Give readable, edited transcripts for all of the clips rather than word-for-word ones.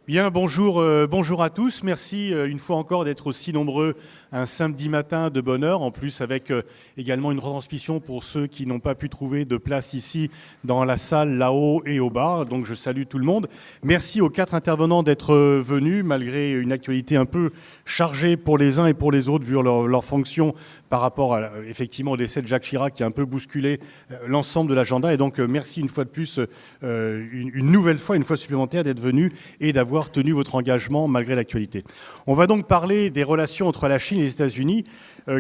Bien, bonjour, bonjour à tous. Merci une fois encore d'être aussi nombreux un samedi matin de bonne heure. En plus, avec également une retransmission pour ceux qui n'ont pas pu trouver de place ici dans la salle, là-haut et au bar. Donc, je salue tout le monde. Merci aux 4 intervenants d'être venus, malgré une actualité un peu chargée pour les uns et pour les autres, vu leur fonction par rapport à, effectivement, au décès de Jacques Chirac qui a un peu bousculé l'ensemble de l'agenda. Et donc, merci une fois de plus, une nouvelle fois, une fois supplémentaire d'être venus et d'avoir tenu votre engagement malgré l'actualité. On va donc parler des relations entre la Chine et les États-Unis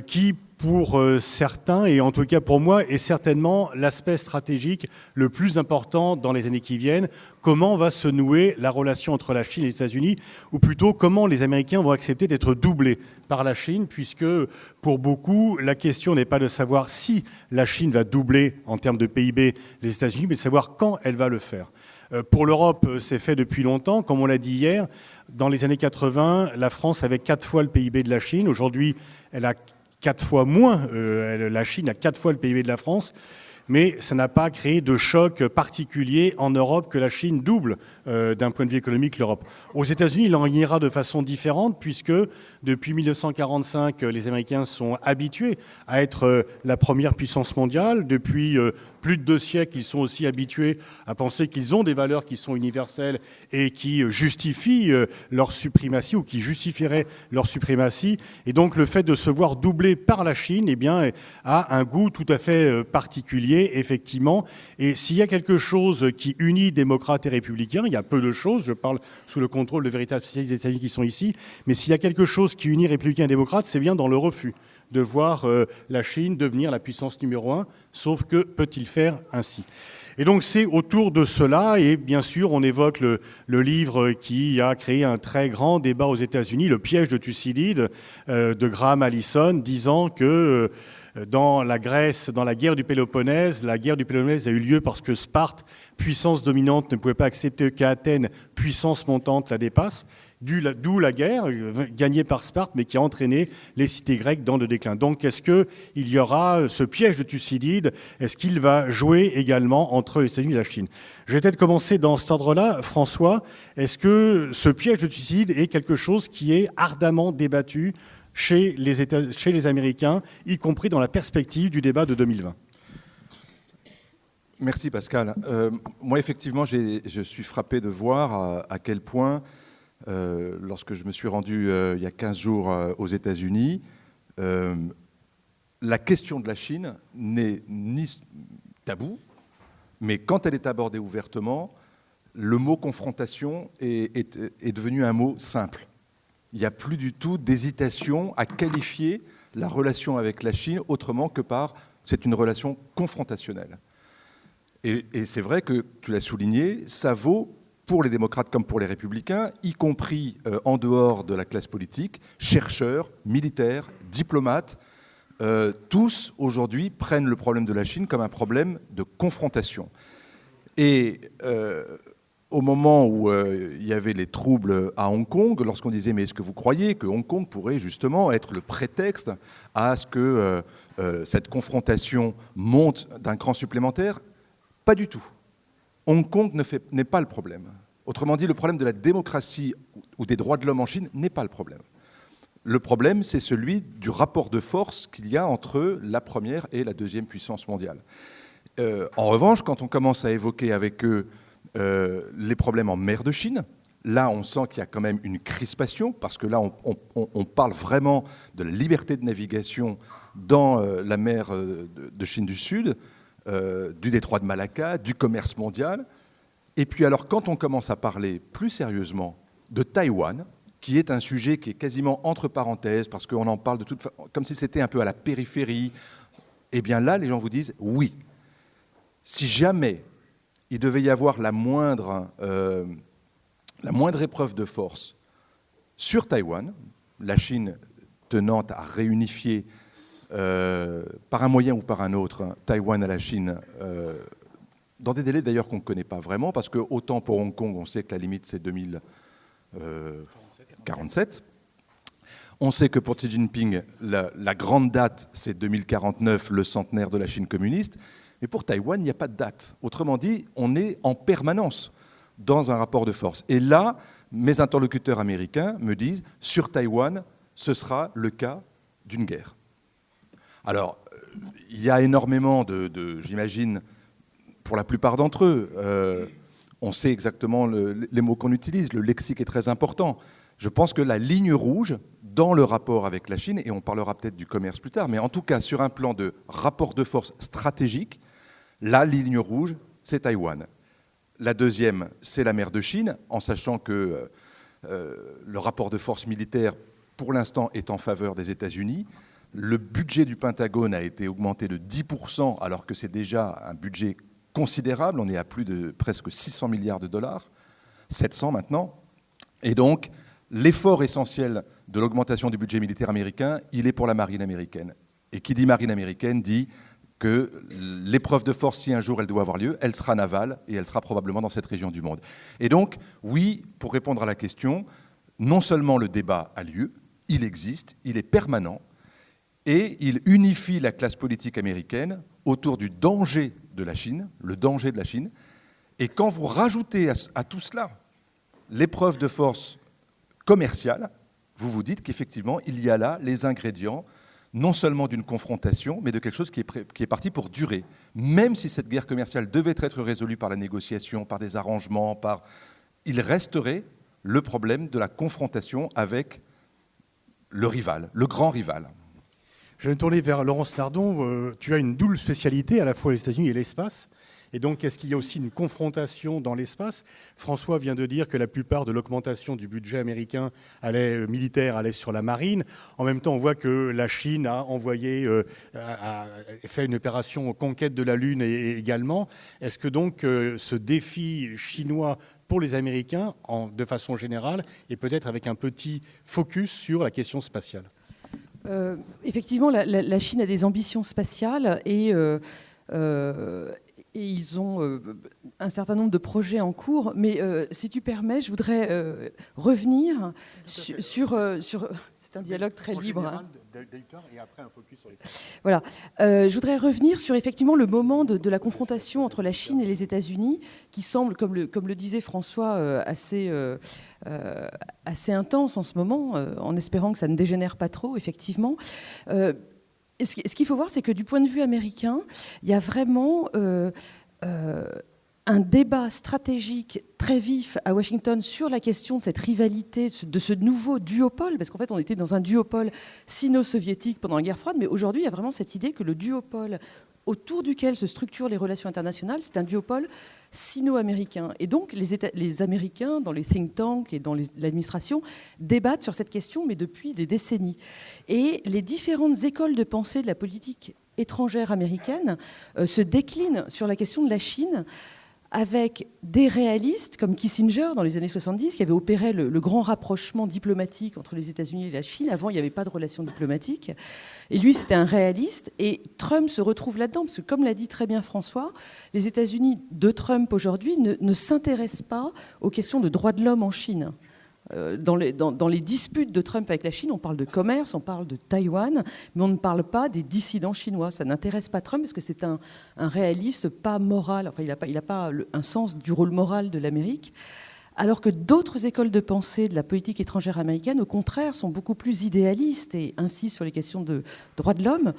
qui, pour certains, et en tout cas pour moi, est certainement l'aspect stratégique le plus important dans les années qui viennent. Comment va se nouer la relation entre la Chine et les États-Unis, ou plutôt comment les Américains vont accepter d'être doublés par la Chine, puisque pour beaucoup, la question n'est pas de savoir si la Chine va doubler en termes de PIB les États-Unis, mais de savoir quand elle va le faire. Pour l'Europe, c'est fait depuis longtemps. Comme on l'a dit hier, dans les années 80, la France avait 4 fois le PIB de la Chine. Aujourd'hui, elle a 4 fois moins. La Chine a 4 fois le PIB de la France. Mais ça n'a pas créé de choc particulier en Europe que la Chine double d'un point de vue économique l'Europe. Aux États-Unis, il en ira de façon différente puisque depuis 1945, les Américains sont habitués à être la première puissance mondiale. Depuis plus de 2 siècles, ils sont aussi habitués à penser qu'ils ont des valeurs qui sont universelles et qui justifient leur suprématie ou qui justifieraient leur suprématie. Et donc le fait de se voir doublé par la Chine, eh bien, a un goût tout à fait particulier. Effectivement, et s'il y a quelque chose qui unit démocrates et républicains, il y a peu de choses, je parle sous le contrôle de véritables spécialistes des États-Unis qui sont ici, mais s'il y a quelque chose qui unit républicains et démocrates, c'est bien dans le refus de voir la Chine devenir la puissance numéro 1, sauf que peut-il faire ainsi ? Et donc c'est autour de cela, et bien sûr on évoque le livre qui a créé un très grand débat aux États-Unis, Le piège de Thucydide, de Graham Allison, disant que dans la Grèce, dans la guerre du Péloponnèse a eu lieu parce que Sparte, puissance dominante, ne pouvait pas accepter qu'Athènes, puissance montante, la dépasse. D'où la guerre gagnée par Sparte, mais qui a entraîné les cités grecques dans le déclin. Donc, est-ce qu'il y aura ce piège de Thucydide? Est-ce qu'il va jouer également entre les États-Unis et la Chine? Je vais peut-être commencer dans cet ordre-là. François, est-ce que ce piège de Thucydide est quelque chose qui est ardemment débattu chez les Américains, y compris dans la perspective du débat de 2020? Merci Pascal. Moi, effectivement, je suis frappé de voir à quel point, lorsque je me suis rendu il y a 15 jours aux États-Unis, la question de la Chine n'est ni tabou, mais quand elle est abordée ouvertement, le mot confrontation est devenu un mot simple. Il n'y a plus du tout d'hésitation à qualifier la relation avec la Chine autrement que par c'est une relation confrontationnelle. Et c'est vrai que, tu l'as souligné, ça vaut pour les démocrates comme pour les républicains, y compris en dehors de la classe politique, chercheurs, militaires, diplomates, tous aujourd'hui prennent le problème de la Chine comme un problème de confrontation. Et au moment où il y avait les troubles à Hong Kong, lorsqu'on disait « mais est-ce que vous croyez que Hong Kong pourrait justement être le prétexte à ce que cette confrontation monte d'un cran supplémentaire ?» Pas du tout. Hong Kong n'est pas le problème. Autrement dit, le problème de la démocratie ou des droits de l'homme en Chine n'est pas le problème. Le problème, c'est celui du rapport de force qu'il y a entre la première et la deuxième puissance mondiale. En revanche, quand on commence à évoquer avec eux les problèmes en mer de Chine, là, on sent qu'il y a quand même une crispation, parce que là, on parle vraiment de la liberté de navigation dans la mer de Chine du Sud, du détroit de Malacca, du commerce mondial. Et puis alors, quand on commence à parler plus sérieusement de Taïwan, qui est un sujet qui est quasiment entre parenthèses, parce qu'on en parle de toute façon, comme si c'était un peu à la périphérie, eh bien là, les gens vous disent oui. Si jamais il devait y avoir la moindre épreuve de force sur Taïwan, la Chine tenant à réunifier par un moyen ou par un autre Taïwan à la Chine, dans des délais d'ailleurs qu'on ne connaît pas vraiment, parce que autant pour Hong Kong, on sait que la limite c'est 2047. On sait que pour Xi Jinping, la grande date c'est 2049, le centenaire de la Chine communiste. Mais pour Taïwan, il n'y a pas de date. Autrement dit, on est en permanence dans un rapport de force. Et là, mes interlocuteurs américains me disent « sur Taïwan, ce sera le cas d'une guerre ». Alors, il y a énormément j'imagine, pour la plupart d'entre eux, on sait exactement les mots qu'on utilise, le lexique est très important. Je pense que la ligne rouge, dans le rapport avec la Chine, et on parlera peut-être du commerce plus tard, mais en tout cas sur un plan de rapport de force stratégique, la ligne rouge, c'est Taïwan. La deuxième, c'est la mer de Chine, en sachant que le rapport de force militaire, pour l'instant, est en faveur des États-Unis. Le budget du Pentagone a été augmenté de 10%, alors que c'est déjà un budget considérable. On est à plus de presque 600 milliards de dollars, 700 maintenant. Et donc, l'effort essentiel de l'augmentation du budget militaire américain, il est pour la marine américaine. Et qui dit marine américaine dit que l'épreuve de force, si un jour elle doit avoir lieu, elle sera navale et elle sera probablement dans cette région du monde. Et donc, oui, pour répondre à la question, non seulement le débat a lieu, il existe, il est permanent, et il unifie la classe politique américaine autour du danger de la Chine, le danger de la Chine. Et quand vous rajoutez à tout cela l'épreuve de force commerciale, vous vous dites qu'effectivement, il y a là les ingrédients non seulement d'une confrontation, mais de quelque chose qui est parti pour durer. Même si cette guerre commerciale devait être résolue par la négociation, par des arrangements, il resterait le problème de la confrontation avec le rival, le grand rival. Je vais me tourner vers Laurence Nardon. Tu as une double spécialité, à la fois les États-Unis et l'espace. Et donc, est-ce qu'il y a aussi une confrontation dans l'espace ? François vient de dire que la plupart de l'augmentation du budget américain militaire allait sur la marine. En même temps, on voit que la Chine a fait une opération conquête de la Lune également. Est-ce que donc ce défi chinois pour les Américains, de façon générale, est peut-être avec un petit focus sur la question spatiale ? Effectivement, la Chine a des ambitions spatiales et ils ont un certain nombre de projets en cours. Mais si tu permets, je voudrais revenir sur c'est un dialogue très libre. Et après un focus sur les... Voilà. Je voudrais revenir sur effectivement le moment de la confrontation entre la Chine et les États-Unis, qui semble, comme le disait François, assez intense en ce moment, en espérant que ça ne dégénère pas trop, effectivement. Ce qu'il faut voir, c'est que du point de vue américain, il y a vraiment un débat stratégique très vif à Washington sur la question de cette rivalité, de ce nouveau duopole, parce qu'en fait on était dans un duopole sino-soviétique pendant la guerre froide, mais aujourd'hui il y a vraiment cette idée que le duopole autour duquel se structurent les relations internationales, c'est un duopole sino-américain. Et donc les Américains, dans les think tanks et dans l'administration, débattent sur cette question, mais depuis des décennies. Et les différentes écoles de pensée de la politique étrangère américaine se déclinent sur la question de la Chine, avec des réalistes comme Kissinger dans les années 70, qui avait opéré le grand rapprochement diplomatique entre les États-Unis et la Chine. Avant, il n'y avait pas de relations diplomatiques. Et lui, c'était un réaliste. Et Trump se retrouve là-dedans, parce que comme l'a dit très bien François, les États-Unis de Trump aujourd'hui ne s'intéressent pas aux questions de droits de l'homme en Chine. Dans les disputes de Trump avec la Chine, on parle de commerce, on parle de Taïwan, mais on ne parle pas des dissidents chinois. Ça n'intéresse pas Trump parce que c'est un réaliste pas moral. Enfin, il n'a pas un sens du rôle moral de l'Amérique. Alors que d'autres écoles de pensée de la politique étrangère américaine, au contraire, sont beaucoup plus idéalistes et insistent sur les questions de droits de l'homme,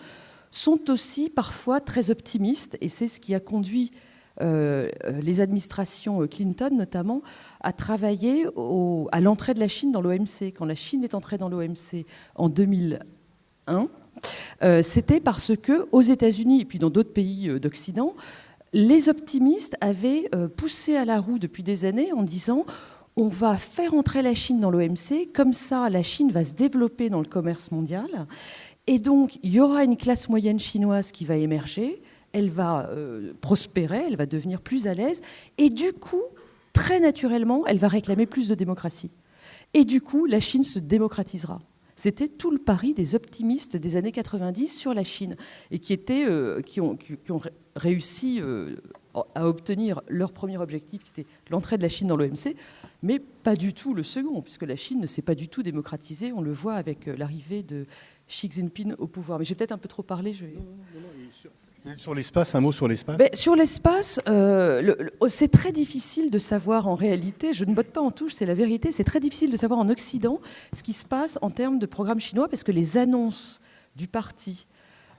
sont aussi parfois très optimistes. Et c'est ce qui a conduit les administrations Clinton, notamment, à travailler à l'entrée de la Chine dans l'OMC. Quand la Chine est entrée dans l'OMC en 2001, c'était parce que aux États-Unis et puis dans d'autres pays d'Occident, les optimistes avaient poussé à la roue depuis des années en disant on va faire entrer la Chine dans l'OMC, comme ça la Chine va se développer dans le commerce mondial, et donc il y aura une classe moyenne chinoise qui va émerger, elle va prospérer, elle va devenir plus à l'aise, et du coup, très naturellement, elle va réclamer plus de démocratie. Et du coup, la Chine se démocratisera. C'était tout le pari des optimistes des années 90 sur la Chine, et qui ont réussi à obtenir leur premier objectif, qui était l'entrée de la Chine dans l'OMC, mais pas du tout le second, puisque la Chine ne s'est pas du tout démocratisée. On le voit avec l'arrivée de Xi Jinping au pouvoir. Mais j'ai peut-être un peu trop parlé. Sur l'espace, un mot sur l'espace. Sur l'espace, c'est très difficile de savoir en réalité, je ne botte pas en touche, c'est la vérité, c'est très difficile de savoir en Occident ce qui se passe en termes de programme chinois, parce que les annonces du parti,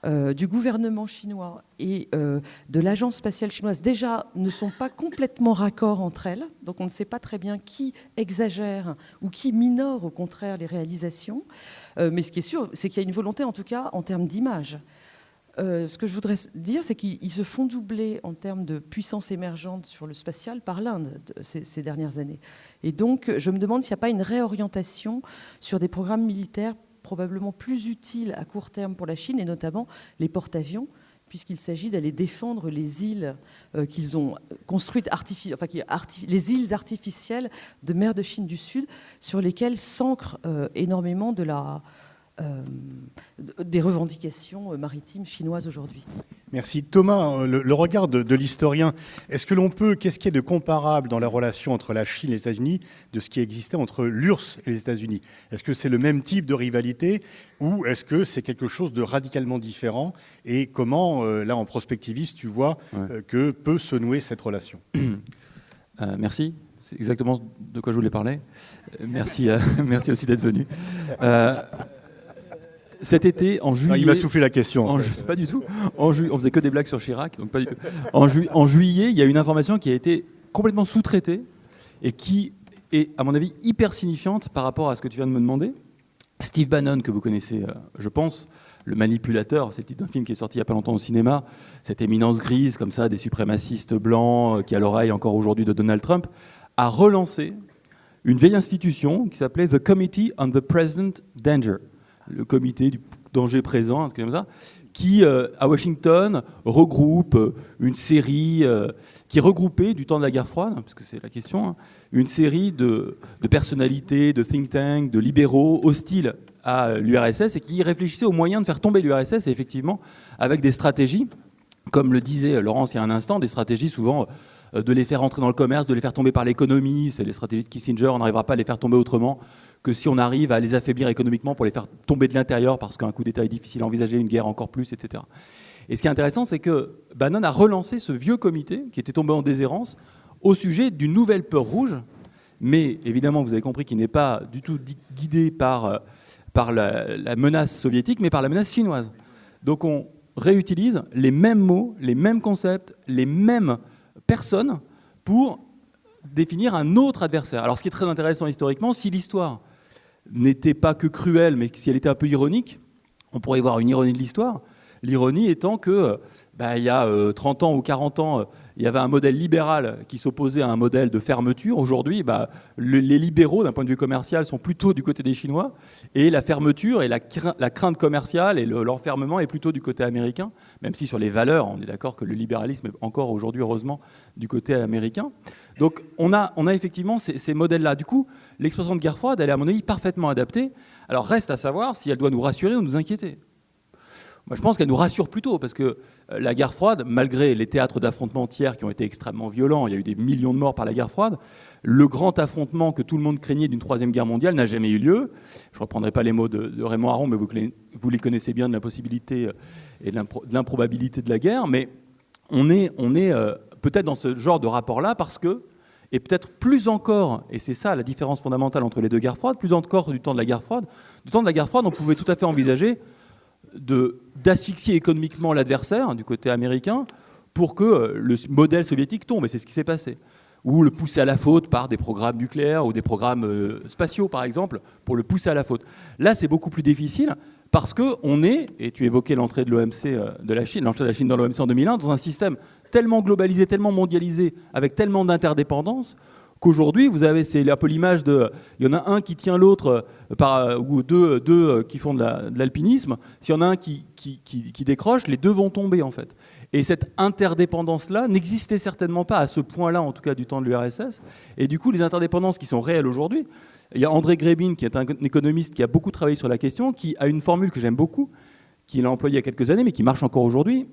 du gouvernement chinois et de l'agence spatiale chinoise, déjà, ne sont pas complètement raccords entre elles. Donc on ne sait pas très bien qui exagère ou qui minore au contraire les réalisations. Mais ce qui est sûr, c'est qu'il y a une volonté, en tout cas, en termes d'image. Ce que je voudrais dire, c'est qu'ils se font doubler en termes de puissance émergente sur le spatial par l'Inde ces dernières années. Et donc, je me demande s'il n'y a pas une réorientation sur des programmes militaires probablement plus utiles à court terme pour la Chine, et notamment les porte-avions, puisqu'il s'agit d'aller défendre les îles qu'ils ont construites, les îles artificielles de mer de Chine du Sud, sur lesquelles s'ancre énormément des revendications maritimes chinoises aujourd'hui. Merci. Thomas, le regard de l'historien, qu'est-ce qui est de comparable dans la relation entre la Chine et les États-Unis de ce qui existait entre l'URSS et les États-Unis? Est-ce que c'est le même type de rivalité ou est-ce que c'est quelque chose de radicalement différent? Et comment, là, en prospectiviste, tu vois que peut se nouer cette relation? Merci. C'est exactement de quoi je voulais parler. Merci, merci aussi d'être venu. Cet été, en juillet... il m'a soufflé la question. Pas du tout. On faisait que des blagues sur Chirac, donc pas du tout. En juillet, il y a une information qui a été complètement sous-traitée et qui est, à mon avis, hyper signifiante par rapport à ce que tu viens de me demander. Steve Bannon, que vous connaissez, je pense, Le Manipulateur, c'est le titre d'un film qui est sorti il n'y a pas longtemps au cinéma, cette éminence grise, comme ça, des suprémacistes blancs, qui a l'oreille encore aujourd'hui de Donald Trump, a relancé une vieille institution qui s'appelait The Committee on the Present Danger, le comité du danger présent, un truc comme ça, qui, à Washington, regroupe une série qui regroupait, du temps de la guerre froide, parce que c'est la question, une série de personnalités, de think tanks, de libéraux hostiles à l'URSS et qui réfléchissaient aux moyens de faire tomber l'URSS, et effectivement, avec des stratégies, comme le disait Laurence il y a un instant, des stratégies souvent de les faire entrer dans le commerce, de les faire tomber par l'économie. C'est les stratégies de Kissinger, on n'arrivera pas à les faire tomber autrement que si on arrive à les affaiblir économiquement pour les faire tomber de l'intérieur, parce qu'un coup d'État est difficile à envisager, une guerre encore plus, etc. Et ce qui est intéressant, c'est que Bannon a relancé ce vieux comité qui était tombé en déshérence au sujet d'une nouvelle peur rouge, mais évidemment, vous avez compris qu'il n'est pas du tout guidé par la menace soviétique, mais par la menace chinoise. Donc on réutilise les mêmes mots, les mêmes concepts, les mêmes personnes pour définir un autre adversaire. Alors ce qui est très intéressant historiquement, si l'histoire n'était pas que cruelle, mais si elle était un peu ironique, on pourrait y voir une ironie de l'histoire. L'ironie étant que, il y a 30 ans ou 40 ans, il y avait un modèle libéral qui s'opposait à un modèle de fermeture. Aujourd'hui, les libéraux, d'un point de vue commercial, sont plutôt du côté des Chinois, et la fermeture et la crainte commerciale et l'enfermement est plutôt du côté américain, même si sur les valeurs, on est d'accord que le libéralisme est encore aujourd'hui, heureusement, du côté américain. Donc on a effectivement ces modèles-là. Du coup, l'expression de guerre froide, elle est à mon avis parfaitement adaptée. Alors reste à savoir si elle doit nous rassurer ou nous inquiéter. Moi, je pense qu'elle nous rassure plutôt, parce que la guerre froide, malgré les théâtres d'affrontements tiers qui ont été extrêmement violents, il y a eu des millions de morts par la guerre froide, le grand affrontement que tout le monde craignait d'une troisième guerre mondiale n'a jamais eu lieu. Je ne reprendrai pas les mots de Raymond Aron, mais vous les connaissez bien, de la possibilité et de l'improbabilité de la guerre, mais on est peut-être dans ce genre de rapport-là parce que, et peut-être plus encore, et c'est ça la différence fondamentale entre les deux guerres froides, plus encore du temps de la guerre froide, on pouvait tout à fait envisager d'asphyxier économiquement l'adversaire du côté américain pour que le modèle soviétique tombe, et c'est ce qui s'est passé. Ou le pousser à la faute par des programmes nucléaires ou des programmes spatiaux, par exemple, pour le pousser à la faute. Là, c'est beaucoup plus difficile parce qu'on est, et tu évoquais l'entrée de l'OMC de la Chine, l'entrée de la Chine dans l'OMC en 2001, dans un système tellement globalisé, tellement mondialisé, avec tellement d'interdépendances, qu'aujourd'hui, c'est un peu l'image de... Il y en a un qui tient l'autre, ou deux qui font de l'alpinisme. S'il y en a un qui décroche, les deux vont tomber, en fait. Et cette interdépendance-là n'existait certainement pas à ce point-là, en tout cas du temps de l'URSS. Et du coup, les interdépendances qui sont réelles aujourd'hui, il y a André Grebin, qui est un économiste qui a beaucoup travaillé sur la question, qui a une formule que j'aime beaucoup, qu'il a employée il y a quelques années, mais qui marche encore aujourd'hui.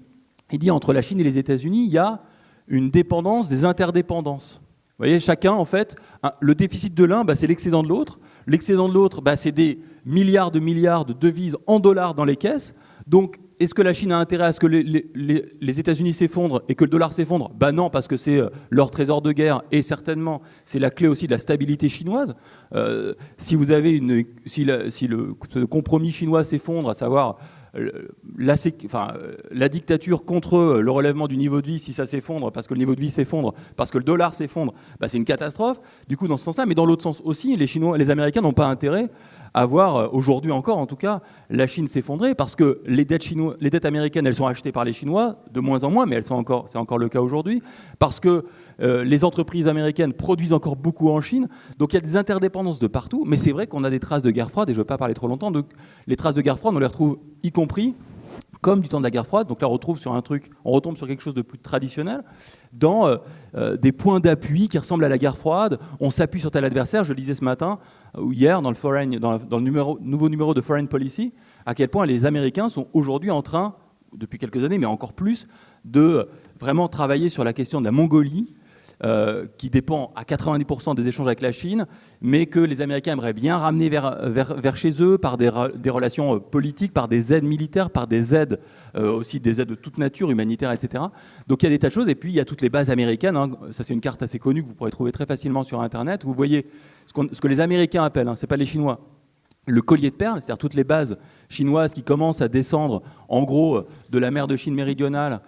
Il dit, entre la Chine et les États-Unis, il y a une dépendance des interdépendances. Vous voyez, chacun, en fait, le déficit de l'un, c'est l'excédent de l'autre. L'excédent de l'autre, c'est des milliards de devises en dollars dans les caisses. Donc, est-ce que la Chine a intérêt à ce que les États-Unis s'effondrent et que le dollar s'effondre? Ben non, parce que c'est leur trésor de guerre et certainement c'est la clé aussi de la stabilité chinoise. Si vous avez ce compromis chinois s'effondre, à savoir la dictature contre le relèvement du niveau de vie, si ça s'effondre, parce que le niveau de vie s'effondre, parce que le dollar s'effondre, ben c'est une catastrophe. Du coup, dans ce sens-là, mais dans l'autre sens aussi, les Américains n'ont pas intérêt à voir, aujourd'hui encore en tout cas, la Chine s'effondrer, parce que les dettes américaines, elles sont achetées par les Chinois, de moins en moins, mais c'est encore le cas aujourd'hui, parce que les entreprises américaines produisent encore beaucoup en Chine, donc il y a des interdépendances de partout, mais c'est vrai qu'on a des traces de guerre froide, et je ne veux pas parler trop longtemps, donc les traces de guerre froide, on les retrouve y compris comme du temps de la guerre froide, donc là on retombe sur quelque chose de plus traditionnel, dans des points d'appui qui ressemblent à la guerre froide. On s'appuie sur tel adversaire. Je le disais ce matin ou hier dans le nouveau numéro de Foreign Policy, à quel point les Américains sont aujourd'hui en train, depuis quelques années, mais encore plus, de vraiment travailler sur la question de la Mongolie, qui dépend à 90% des échanges avec la Chine, mais que les Américains aimeraient bien ramener vers chez eux par des relations politiques, par des aides militaires, par des aides aussi des aides de toute nature, humanitaires, etc. Donc il y a des tas de choses. Et puis il y a toutes les bases américaines. Hein. Ça, c'est une carte assez connue que vous pourrez trouver très facilement sur Internet. Vous voyez ce que les Américains appellent, ce n'est pas les Chinois, le collier de perles, c'est-à-dire toutes les bases chinoises qui commencent à descendre, en gros, de la mer de Chine méridionale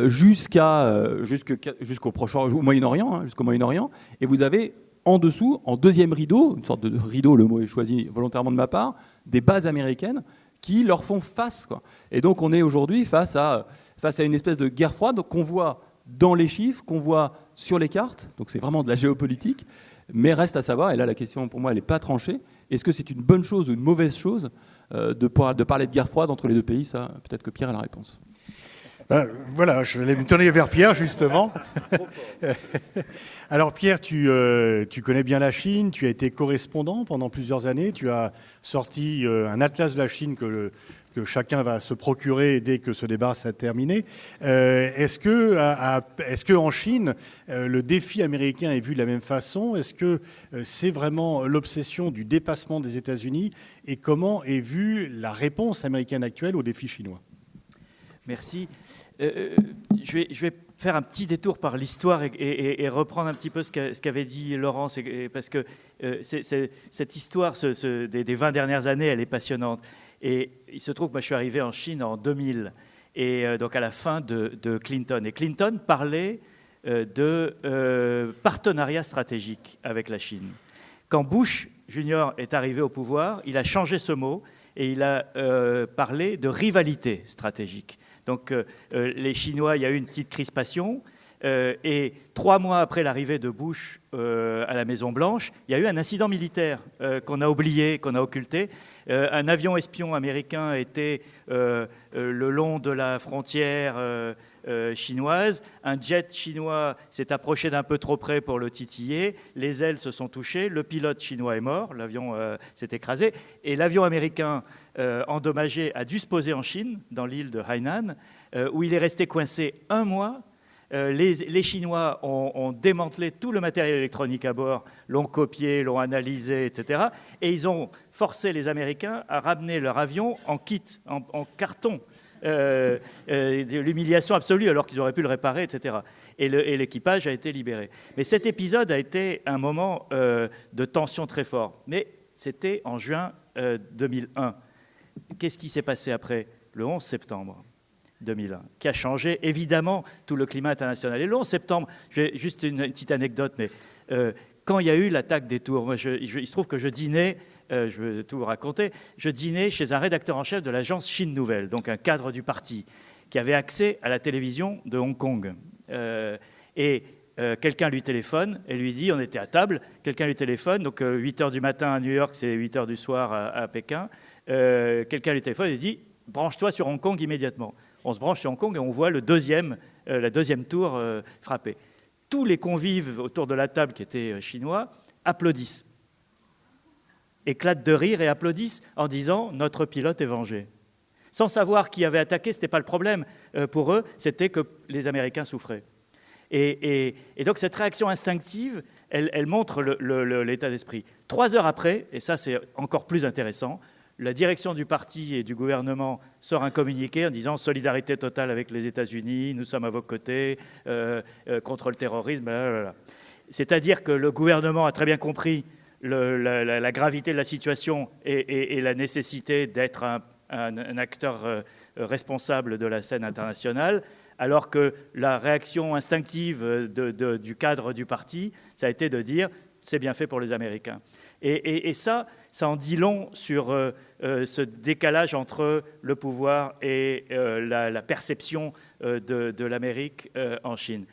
jusqu'au Moyen-Orient, jusqu'au Moyen-Orient, et vous avez en dessous, en deuxième rideau, une sorte de rideau, le mot est choisi volontairement de ma part, des bases américaines qui leur font face, quoi. Et donc on est aujourd'hui face à une espèce de guerre froide qu'on voit dans les chiffres, qu'on voit sur les cartes, donc c'est vraiment de la géopolitique, mais reste à savoir, et là la question pour moi elle n'est pas tranchée, est-ce que c'est une bonne chose ou une mauvaise chose de parler de guerre froide entre les deux pays? Ça, peut-être que Pierre a la réponse. Voilà, je vais me tourner vers Pierre, justement. Alors Pierre, tu connais bien la Chine, tu as été correspondant pendant plusieurs années, tu as sorti un atlas de la Chine que chacun va se procurer dès que ce débat sera terminé. Est-ce que en Chine, le défi américain est vu de la même façon? Est-ce que c'est vraiment l'obsession du dépassement des États-Unis? Et comment est vue la réponse américaine actuelle au défi chinois? Merci. Je vais faire un petit détour par l'histoire et reprendre un petit peu ce qu'avait dit Laurence, parce que cette histoire des 20 dernières années, elle est passionnante. Et il se trouve que moi, je suis arrivé en Chine en 2000, et donc à la fin de Clinton. Et Clinton parlait de partenariat stratégique avec la Chine. Quand Bush Junior est arrivé au pouvoir, il a changé ce mot et il a parlé de rivalité stratégique. Donc les Chinois, il y a eu une petite crispation. Et 3 mois après l'arrivée de Bush à la Maison-Blanche, il y a eu un incident militaire qu'on a oublié, qu'on a occulté. Un avion espion américain était le long de la frontière chinoise. Un jet chinois s'est approché d'un peu trop près pour le titiller. Les ailes se sont touchées. Le pilote chinois est mort. L'avion s'est écrasé. Et l'avion américain endommagé a dû se poser en Chine, dans l'île de Hainan, où il est resté coincé 1 mois. Les Chinois ont démantelé tout le matériel électronique à bord, l'ont copié, l'ont analysé, etc. Et ils ont forcé les Américains à ramener leur avion en kit, en carton. De l'humiliation absolue alors qu'ils auraient pu le réparer, etc. Et l'équipage a été libéré. Mais cet épisode a été un moment de tension très fort. Mais c'était en juin 2001. Qu'est-ce qui s'est passé après? Le 11 septembre 2001, qui a changé évidemment tout le climat international. Et le 11 septembre, juste une petite anecdote, mais quand il y a eu l'attaque des tours, moi, il se trouve que je dînais, je veux tout vous raconter, je dînais chez un rédacteur en chef de l'agence Chine Nouvelle, donc un cadre du parti, qui avait accès à la télévision de Hong Kong. Quelqu'un lui téléphone et lui dit, on était à table, quelqu'un lui téléphone, donc 8h du matin à New York, c'est 8h du soir à Pékin, quelqu'un lui téléphone et dit, branche-toi sur Hong Kong immédiatement. On se branche sur Hong Kong et on voit la deuxième tour frapper. Tous les convives autour de la table qui étaient chinois applaudissent, éclatent de rire et applaudissent en disant « notre pilote est vengé ». Sans savoir qui avait attaqué, ce n'était pas le problème pour eux, c'était que les Américains souffraient. Et donc cette réaction instinctive, elle montre l'état d'esprit. 3 heures après, et ça c'est encore plus intéressant, la direction du parti et du gouvernement sort un communiqué en disant « Solidarité totale avec les États-Unis, nous sommes à vos côtés, contre le terrorisme, blablabla ». C'est-à-dire que le gouvernement a très bien compris la gravité de la situation et la nécessité d'être un acteur responsable de la scène internationale, alors que la réaction instinctive du cadre du parti, ça a été de dire « c'est bien fait pour les Américains ». Et ça en dit long sur ce décalage entre le pouvoir et la perception de l'Amérique en Chine.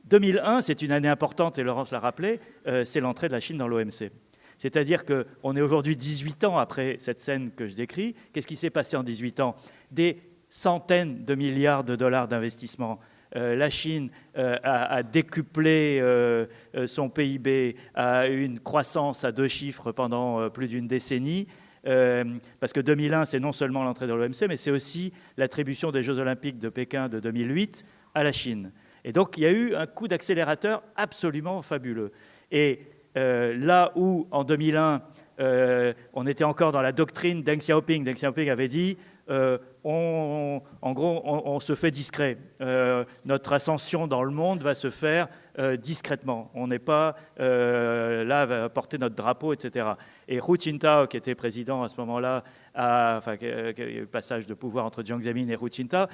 2001, c'est une année importante, et Laurence l'a rappelé, c'est l'entrée de la Chine dans l'OMC. C'est-à-dire qu'on est aujourd'hui 18 ans après cette scène que je décris. Qu'est-ce qui s'est passé en 18 ans? Des centaines de milliards de dollars d'investissement. La Chine a décuplé son PIB, a eu une croissance à 2 chiffres pendant plus d'une décennie. Parce que 2001, c'est non seulement l'entrée dans l'OMC, mais c'est aussi l'attribution des Jeux Olympiques de Pékin de 2008 à la Chine. Et donc, il y a eu un coup d'accélérateur absolument fabuleux. Et là où, en 2001, on était encore dans la doctrine Deng Xiaoping. Deng Xiaoping avait dit en gros, on se fait discret. Notre ascension dans le monde va se faire discrètement. On n'est pas là à porter notre drapeau, etc. Et Hu Jintao, qui était président à ce moment-là, le passage de pouvoir entre Jiang Zemin et Hu Jintao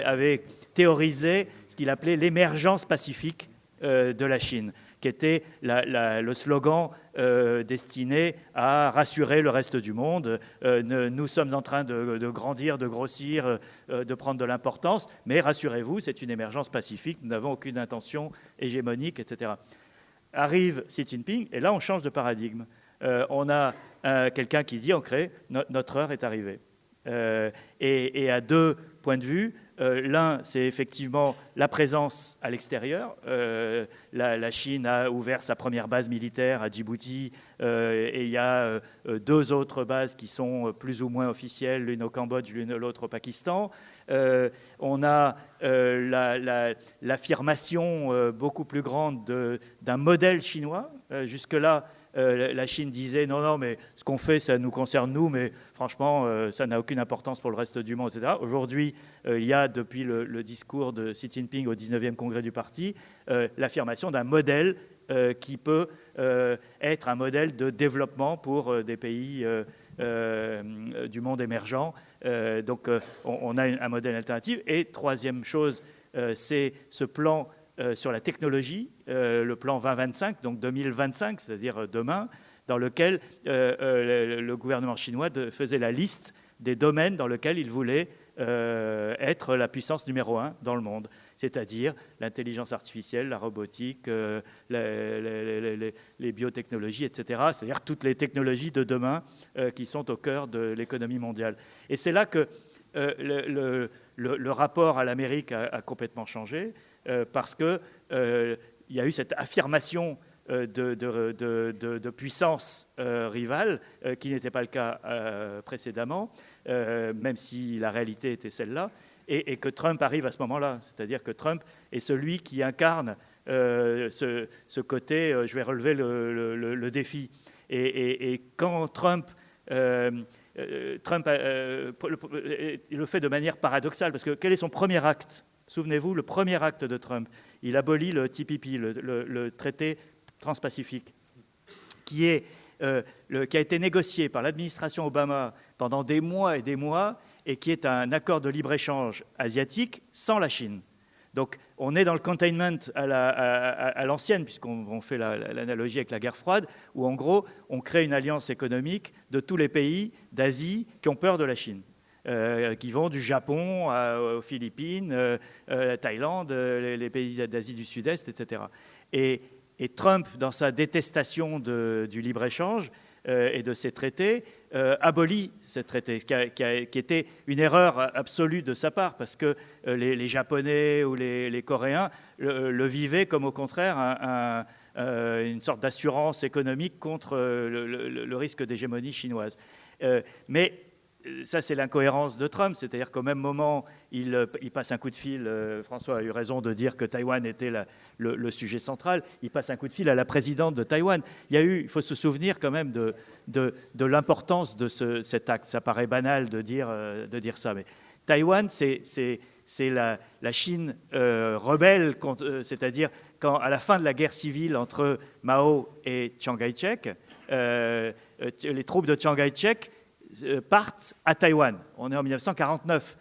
avait théorisé ce qu'il appelait l'émergence pacifique de la Chine, qui était le slogan destiné à rassurer le reste du monde. Nous sommes en train de grandir, de grossir, de prendre de l'importance, mais rassurez-vous, c'est une émergence pacifique, nous n'avons aucune intention hégémonique, etc. Arrive Xi Jinping, et là on change de paradigme. On a quelqu'un qui dit, notre heure est arrivée. Et à 2 points de vue. L'un, c'est effectivement la présence à l'extérieur. La Chine a ouvert sa première base militaire à Djibouti et il y a 2 autres bases qui sont plus ou moins officielles, l'une au Cambodge, l'autre au Pakistan. On a l'affirmation beaucoup plus grande d'un modèle chinois. Jusque-là, la Chine disait non, mais ce qu'on fait, ça nous concerne nous, mais franchement, ça n'a aucune importance pour le reste du monde, etc. Aujourd'hui, il y a, depuis le discours de Xi Jinping au 19e congrès du parti, l'affirmation d'un modèle qui peut être un modèle de développement pour des pays du monde émergent. Donc, on a un modèle alternatif. Et troisième chose, c'est ce plan sur la technologie, le plan 2025, donc 2025, c'est-à-dire demain, dans lequel le gouvernement chinois faisait la liste des domaines dans lesquels il voulait être la puissance numéro 1 dans le monde, c'est-à-dire l'intelligence artificielle, la robotique, les biotechnologies, etc., c'est-à-dire toutes les technologies de demain qui sont au cœur de l'économie mondiale. Et c'est là que le rapport à l'Amérique a complètement changé, parce qu'il y a eu cette affirmation de puissance rivale qui n'était pas le cas précédemment, même si la réalité était celle-là, et que Trump arrive à ce moment-là. C'est-à-dire que Trump est celui qui incarne ce côté « je vais relever le défi ». Et quand Trump le fait de manière paradoxale, parce que quel est son premier acte? Souvenez-vous, le premier acte de Trump, il abolit le TPP, le traité transpacifique, qui a été négocié par l'administration Obama pendant des mois et des mois, et qui est un accord de libre-échange asiatique sans la Chine. Donc on est dans le containment à l'ancienne, puisqu'on fait l'analogie avec la guerre froide, où en gros on crée une alliance économique de tous les pays d'Asie qui ont peur de la Chine. Qui vont du Japon aux Philippines, la Thaïlande, les pays d'Asie du Sud-Est, etc. Et Trump, dans sa détestation du libre-échange et de ces traités, abolit ces traités, qui était une erreur absolue de sa part, parce que les Japonais ou les Coréens le vivaient comme au contraire une sorte d'assurance économique contre le risque d'hégémonie chinoise. Mais ça, c'est l'incohérence de Trump, c'est-à-dire qu'au même moment, il passe un coup de fil, François a eu raison de dire que Taïwan était le sujet central, il passe un coup de fil à la présidente de Taïwan. Il faut se souvenir quand même de l'importance de cet acte. Ça paraît banal de dire ça, mais Taïwan, c'est la Chine rebelle, c'est-à-dire quand, à la fin de la guerre civile entre Mao et Chiang Kai-shek, les troupes de Chiang Kai-shek partent à Taïwan. On est en 1949,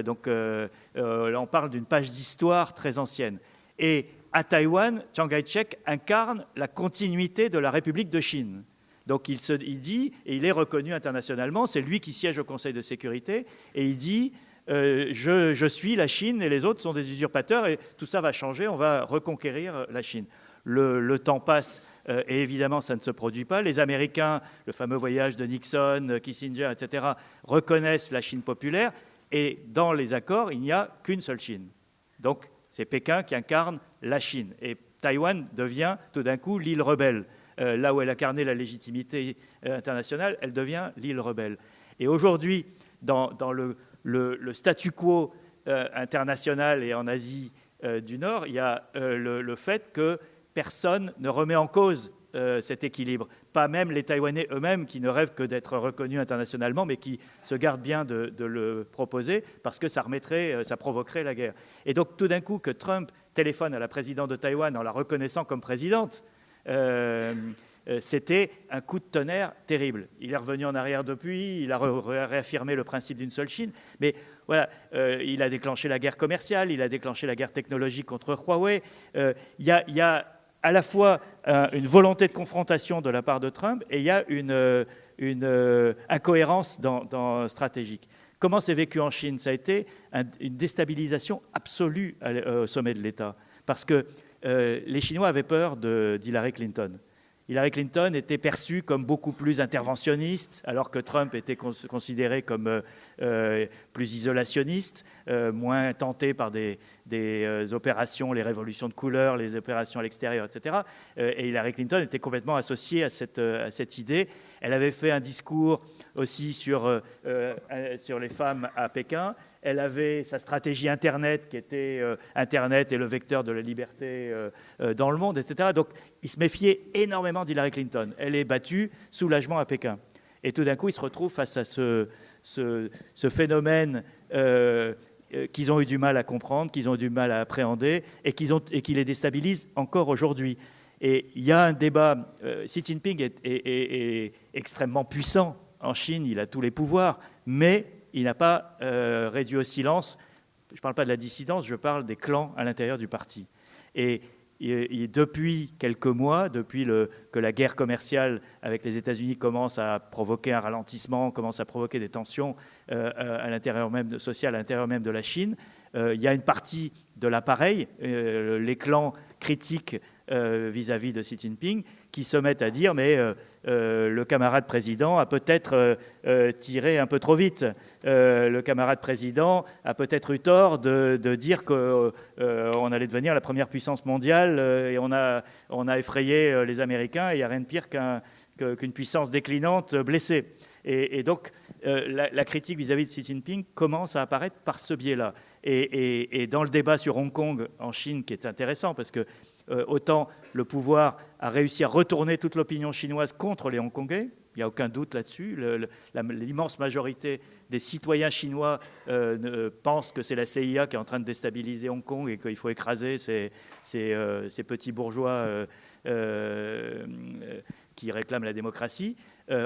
donc là on parle d'une page d'histoire très ancienne. Et à Taïwan, Chiang Kai-shek incarne la continuité de la République de Chine. Donc il dit, et il est reconnu internationalement, c'est lui qui siège au Conseil de sécurité, et il dit je suis la Chine et les autres sont des usurpateurs et tout ça va changer, on va reconquérir la Chine. Le temps passe et évidemment ça ne se produit pas. Les Américains, le fameux voyage de Nixon, Kissinger, etc., reconnaissent la Chine populaire et dans les accords, il n'y a qu'une seule Chine. Donc c'est Pékin qui incarne la Chine et Taïwan devient tout d'un coup l'île rebelle. Là où elle incarnait la légitimité internationale, elle devient l'île rebelle. Et aujourd'hui, dans le statu quo international et en Asie du Nord, il y a le fait que personne ne remet en cause cet équilibre. Pas même les Taïwanais eux-mêmes qui ne rêvent que d'être reconnus internationalement, mais qui se gardent bien de le proposer parce que ça provoquerait la guerre. Et donc tout d'un coup que Trump téléphone à la présidente de Taïwan en la reconnaissant comme présidente, c'était un coup de tonnerre terrible. Il est revenu en arrière depuis, il a réaffirmé le principe d'une seule Chine, mais voilà, il a déclenché la guerre commerciale, il a déclenché la guerre technologique contre Huawei. Il y a à la fois une volonté de confrontation de la part de Trump et il y a une incohérence stratégique. Comment c'est vécu en Chine? Ça a été une déstabilisation absolue au sommet de l'État, parce que les Chinois avaient peur d'Hillary Clinton. Hillary Clinton était perçue comme beaucoup plus interventionniste, alors que Trump était considéré comme plus isolationniste, moins tenté par des opérations, les révolutions de couleur, les opérations à l'extérieur, etc. Et Hillary Clinton était complètement associée à cette idée. Elle avait fait un discours aussi sur les femmes à Pékin. Elle avait sa stratégie Internet, qui était Internet est le vecteur de la liberté dans le monde, etc. Donc, il se méfiait énormément d'Hillary Clinton. Elle est battue, soulagement à Pékin. Et tout d'un coup, il se retrouve face à ce phénomène qu'ils ont eu du mal à comprendre, qu'ils ont eu du mal à appréhender, et qui les déstabilise encore aujourd'hui. Et il y a un débat. Xi Jinping est extrêmement puissant en Chine, il a tous les pouvoirs, mais il n'a pas réduit au silence, je ne parle pas de la dissidence, je parle des clans à l'intérieur du parti. Et depuis quelques mois, depuis que la guerre commerciale avec les États-Unis commence à provoquer un ralentissement, commence à provoquer des tensions à l'intérieur même sociales, à l'intérieur même de la Chine, il y a une partie de l'appareil, les clans critiques vis-à-vis de Xi Jinping, qui se mettent à dire mais le camarade président a peut-être tiré un peu trop vite. Le camarade président a peut-être eu tort de dire qu'on allait devenir la première puissance mondiale et on a effrayé les Américains et il n'y a rien de pire qu'une puissance déclinante blessée. Et donc la critique vis-à-vis de Xi Jinping commence à apparaître par ce biais-là. Et dans le débat sur Hong Kong en Chine, qui est intéressant parce que autant le pouvoir a réussi à retourner toute l'opinion chinoise contre les Hongkongais, il n'y a aucun doute là-dessus. L'immense majorité des citoyens chinois pensent que c'est la CIA qui est en train de déstabiliser Hong Kong et qu'il faut écraser ces petits bourgeois qui réclament la démocratie.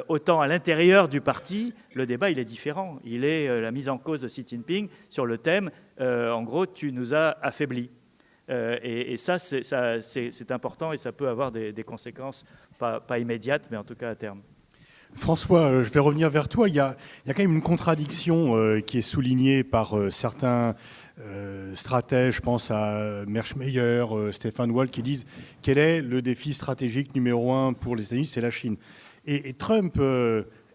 Autant à l'intérieur du parti, le débat il est différent. Il est la mise en cause de Xi Jinping sur le thème en gros, tu nous as affaiblis. Et ça, c'est important et ça peut avoir des conséquences, pas immédiates, mais en tout cas à terme. François, je vais revenir vers toi. Il y a quand même une contradiction qui est soulignée par certains stratèges, je pense à Merschmeyer, Stéphane Wall, qui disent quel est le défi stratégique numéro 1 pour les États-Unis, c'est la Chine. Et Trump,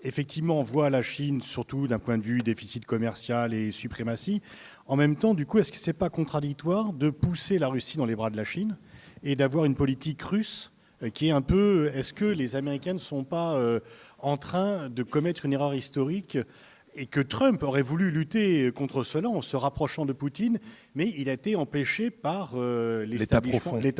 effectivement, voit la Chine, surtout d'un point de vue déficit commercial et suprématie. En même temps, du coup, est-ce que ce n'est pas contradictoire de pousser la Russie dans les bras de la Chine et d'avoir une politique russe qui est un peu... Est-ce que les Américains ne sont pas en train de commettre une erreur historique et que Trump aurait voulu lutter contre cela en se rapprochant de Poutine, mais il a été empêché par l'État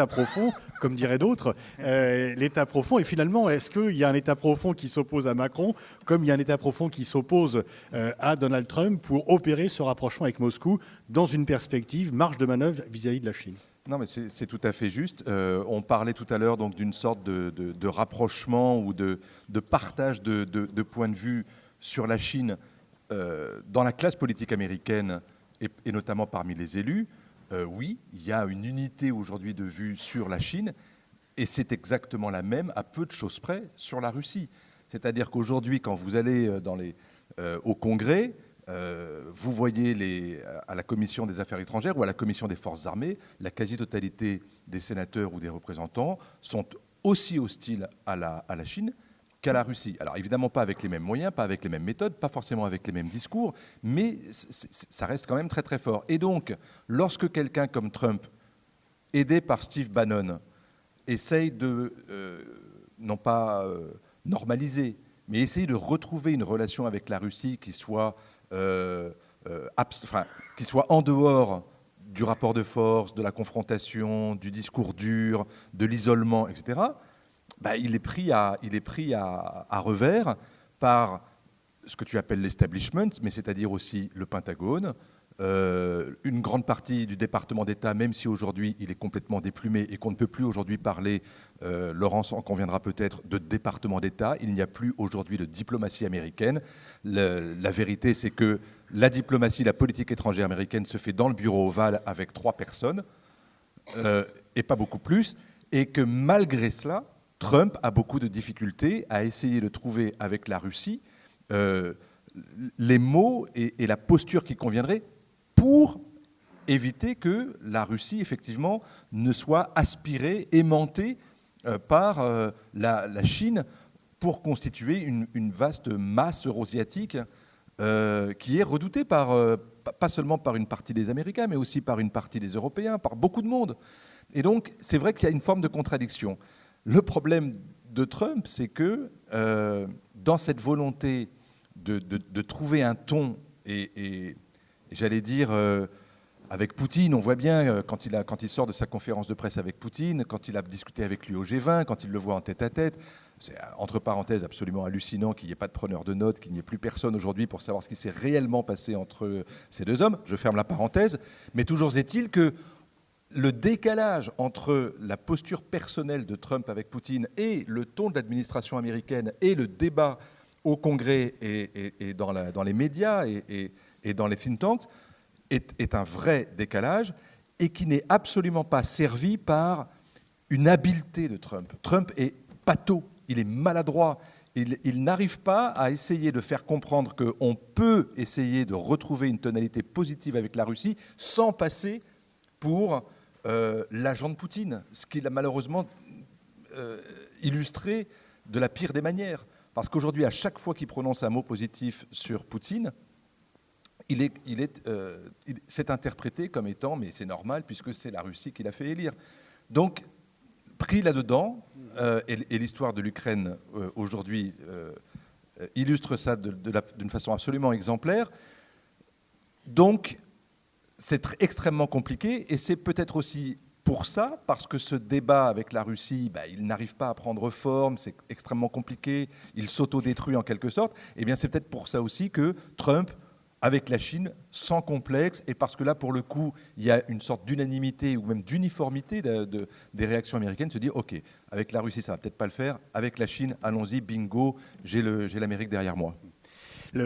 profond, comme diraient d'autres, l'État profond. Et finalement, est-ce qu'il y a un État profond qui s'oppose à Macron, comme il y a un État profond qui s'oppose à Donald Trump pour opérer ce rapprochement avec Moscou dans une perspective, marge de manœuvre vis-à-vis de la Chine? Non, mais c'est tout à fait juste. On parlait tout à l'heure donc d'une sorte de rapprochement ou de partage de points de vue sur la Chine dans la classe politique américaine et notamment parmi les élus. Oui, il y a une unité aujourd'hui de vue sur la Chine et c'est exactement la même, à peu de choses près, sur la Russie. C'est-à-dire qu'aujourd'hui, quand vous allez au Congrès, vous voyez à la Commission des Affaires étrangères ou à la Commission des Forces armées, la quasi-totalité des sénateurs ou des représentants sont aussi hostiles à la Chine qu'à la Russie. Alors évidemment pas avec les mêmes moyens, pas avec les mêmes méthodes, pas forcément avec les mêmes discours, mais ça reste quand même très très fort. Et donc, lorsque quelqu'un comme Trump, aidé par Steve Bannon, essaye de, non pas normaliser, mais essayer de retrouver une relation avec la Russie qui soit en dehors du rapport de force, de la confrontation, du discours dur, de l'isolement, etc., il est pris à revers par ce que tu appelles l'establishment, mais c'est-à-dire aussi le Pentagone, une grande partie du département d'État, même si aujourd'hui il est complètement déplumé et qu'on ne peut plus aujourd'hui parler, Laurence en conviendra peut-être, de département d'État. Il n'y a plus aujourd'hui de diplomatie américaine. La vérité, c'est que la diplomatie, la politique étrangère américaine se fait dans le bureau ovale avec 3 personnes, et pas beaucoup plus, et que malgré cela, Trump a beaucoup de difficultés à essayer de trouver avec la Russie les mots et la posture qui conviendrait pour éviter que la Russie, effectivement, ne soit aspirée, aimantée par la Chine pour constituer une vaste masse eurasiatique qui est redoutée pas seulement par une partie des Américains, mais aussi par une partie des Européens, par beaucoup de monde. Et donc, c'est vrai qu'il y a une forme de contradiction. Le problème de Trump, c'est que dans cette volonté de trouver un ton, et j'allais dire, avec Poutine, on voit bien quand il sort de sa conférence de presse avec Poutine, quand il a discuté avec lui au G20, quand il le voit en tête-à-tête, c'est entre parenthèses absolument hallucinant qu'il n'y ait pas de preneur de notes, qu'il n'y ait plus personne aujourd'hui pour savoir ce qui s'est réellement passé entre ces deux hommes. Je ferme la parenthèse, mais toujours est-il que le décalage entre la posture personnelle de Trump avec Poutine et le ton de l'administration américaine et le débat au Congrès et dans les médias et dans les think tanks est un vrai décalage et qui n'est absolument pas servi par une habileté de Trump. Trump est pâteau, il est maladroit. Il n'arrive pas à essayer de faire comprendre qu'on peut essayer de retrouver une tonalité positive avec la Russie sans passer pour l'agent de Poutine, ce qu'il a malheureusement illustré de la pire des manières. Parce qu'aujourd'hui, à chaque fois qu'il prononce un mot positif sur Poutine, c'est interprété comme étant, mais c'est normal, puisque c'est la Russie qui l'a fait élire. Donc, pris là-dedans, et l'histoire de l'Ukraine aujourd'hui illustre ça d'une façon absolument exemplaire. Donc, c'est extrêmement compliqué, et c'est peut-être aussi pour ça, parce que ce débat avec la Russie, il n'arrive pas à prendre forme, c'est extrêmement compliqué, il s'autodétruit en quelque sorte, et bien c'est peut-être pour ça aussi que Trump, avec la Chine, sans complexe, et parce que là, pour le coup, il y a une sorte d'unanimité ou même d'uniformité des réactions américaines, se dit, OK, avec la Russie, ça va peut-être pas le faire, avec la Chine, allons-y, bingo, j'ai l'Amérique derrière moi.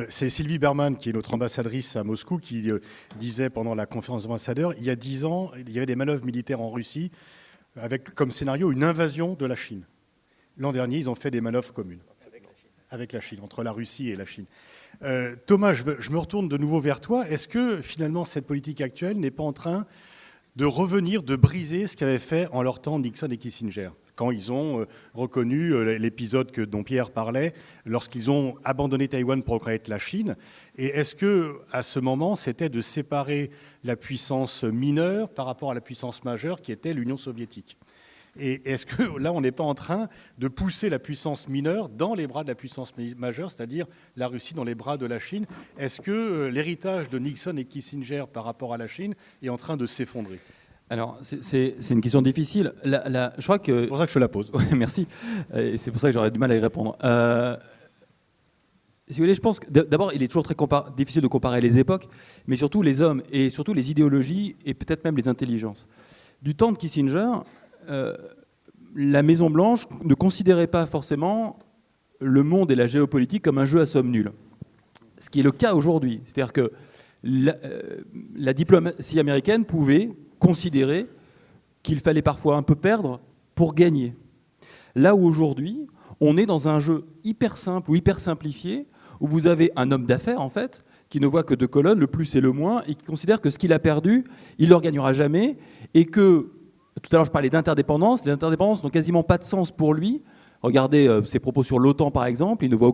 C'est Sylvie Berman, qui est notre ambassadrice à Moscou, qui disait pendant la conférence d'ambassadeurs, il y a 10 ans, il y avait des manœuvres militaires en Russie, avec comme scénario une invasion de la Chine. L'an dernier, ils ont fait des manœuvres communes. Avec la Chine, entre la Russie et la Chine. Thomas, je me retourne de nouveau vers toi. Est-ce que finalement cette politique actuelle n'est pas en train de revenir, de briser ce qu'avaient fait en leur temps Nixon et Kissinger, quand ils ont reconnu l'épisode dont Pierre parlait, lorsqu'ils ont abandonné Taïwan pour reconnaître la Chine? Et est-ce que à ce moment, c'était de séparer la puissance mineure par rapport à la puissance majeure qui était l'Union soviétique? Et est-ce que là, on n'est pas en train de pousser la puissance mineure dans les bras de la puissance majeure, c'est-à-dire la Russie dans les bras de la Chine? Est-ce que l'héritage de Nixon et Kissinger par rapport à la Chine est en train de s'effondrer? Alors, c'est une question difficile. Je crois que... C'est pour ça que je te la pose. Ouais, merci. Et c'est pour ça que j'aurais du mal à y répondre. Si vous voulez, je pense que d'abord, il est toujours très difficile de comparer les époques, mais surtout les hommes et surtout les idéologies et peut-être même les intelligences. Du temps de Kissinger, la Maison-Blanche ne considérait pas forcément le monde et la géopolitique comme un jeu à somme nulle. Ce qui est le cas aujourd'hui. C'est-à-dire que la diplomatie américaine pouvait considérer qu'il fallait parfois un peu perdre pour gagner. Là où aujourd'hui, on est dans un jeu hyper simple ou hyper simplifié, où vous avez un homme d'affaires, en fait, qui ne voit que deux colonnes, le plus et le moins, et qui considère que ce qu'il a perdu, il ne le regagnera jamais, et que, tout à l'heure je parlais d'interdépendance, les interdépendances n'ont quasiment pas de sens pour lui. Regardez ses propos sur l'OTAN, par exemple, il ne voit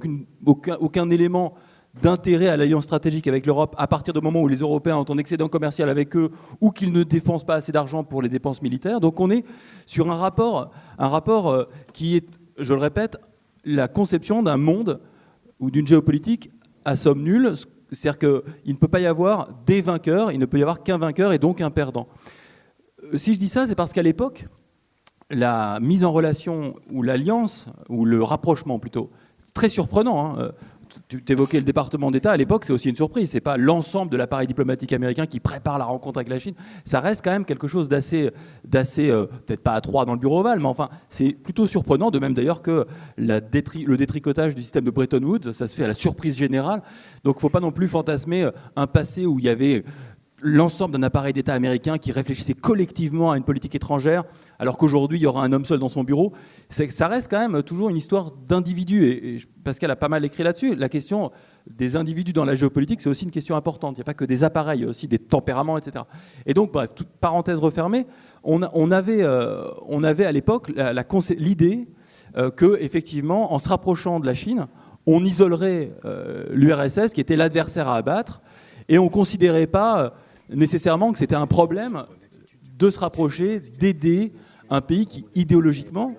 aucun élément d'intérêt à l'alliance stratégique avec l'Europe à partir du moment où les Européens ont un excédent commercial avec eux ou qu'ils ne dépensent pas assez d'argent pour les dépenses militaires. Donc on est sur un rapport qui est, je le répète, la conception d'un monde ou d'une géopolitique à somme nulle. C'est-à-dire qu'il ne peut pas y avoir des vainqueurs, il ne peut y avoir qu'un vainqueur et donc un perdant. Si je dis ça, c'est parce qu'à l'époque, la mise en relation ou l'alliance, ou le rapprochement plutôt, c'est très surprenant, hein. Tu évoquais le département d'État, à l'époque c'est aussi une surprise, c'est pas l'ensemble de l'appareil diplomatique américain qui prépare la rencontre avec la Chine, ça reste quand même quelque chose d'assez peut-être pas à 3 dans le bureau ovale, mais enfin c'est plutôt surprenant, de même d'ailleurs que le détricotage du système de Bretton Woods, ça se fait à la surprise générale, donc il ne faut pas non plus fantasmer un passé où il y avait l'ensemble d'un appareil d'État américain qui réfléchissait collectivement à une politique étrangère, alors qu'aujourd'hui, il y aura un homme seul dans son bureau. Ça reste quand même toujours une histoire d'individus. Et Pascal a pas mal écrit là-dessus. La question des individus dans la géopolitique, c'est aussi une question importante. Il n'y a pas que des appareils, il y a aussi des tempéraments, etc. Et donc, bref, toute parenthèse refermée, on avait à l'époque l'idée qu'effectivement, en se rapprochant de la Chine, on isolerait l'URSS, qui était l'adversaire à abattre, et on ne considérait pas nécessairement que c'était un problème de se rapprocher, d'aider un pays qui, idéologiquement,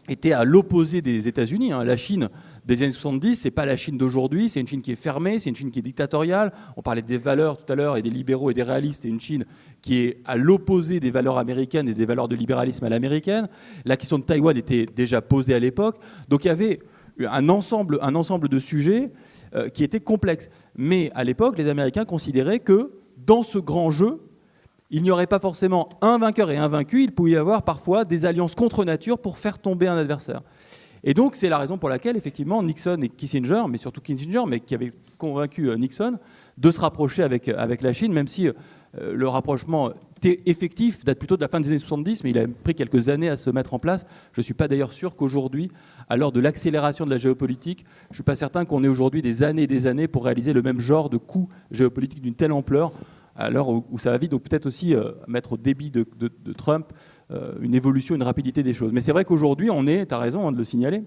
était à l'opposé des États-Unis. La Chine des années 70, ce n'est pas la Chine d'aujourd'hui, c'est une Chine qui est fermée, c'est une Chine qui est dictatoriale. On parlait des valeurs tout à l'heure et des libéraux et des réalistes, c'est une Chine qui est à l'opposé des valeurs américaines et des valeurs de libéralisme à l'américaine. La question de Taïwan était déjà posée à l'époque. Donc il y avait un ensemble de sujets qui étaient complexes. Mais à l'époque, les Américains considéraient que dans ce grand jeu, il n'y aurait pas forcément un vainqueur et un vaincu, il pouvait y avoir parfois des alliances contre nature pour faire tomber un adversaire. Et donc c'est la raison pour laquelle effectivement Nixon et Kissinger, mais surtout Kissinger, mais qui avait convaincu Nixon de se rapprocher avec la Chine, même si le rapprochement effectif date plutôt de la fin des années 70, mais il a pris quelques années à se mettre en place. Je ne suis pas d'ailleurs sûr qu'aujourd'hui, à l'heure de l'accélération de la géopolitique, je ne suis pas certain qu'on ait aujourd'hui des années pour réaliser le même genre de coup géopolitique d'une telle ampleur, à l'heure où ça va vite. Donc peut-être aussi mettre au débit de Trump une évolution, une rapidité des choses. Mais c'est vrai qu'aujourd'hui, tu as raison de le signaler,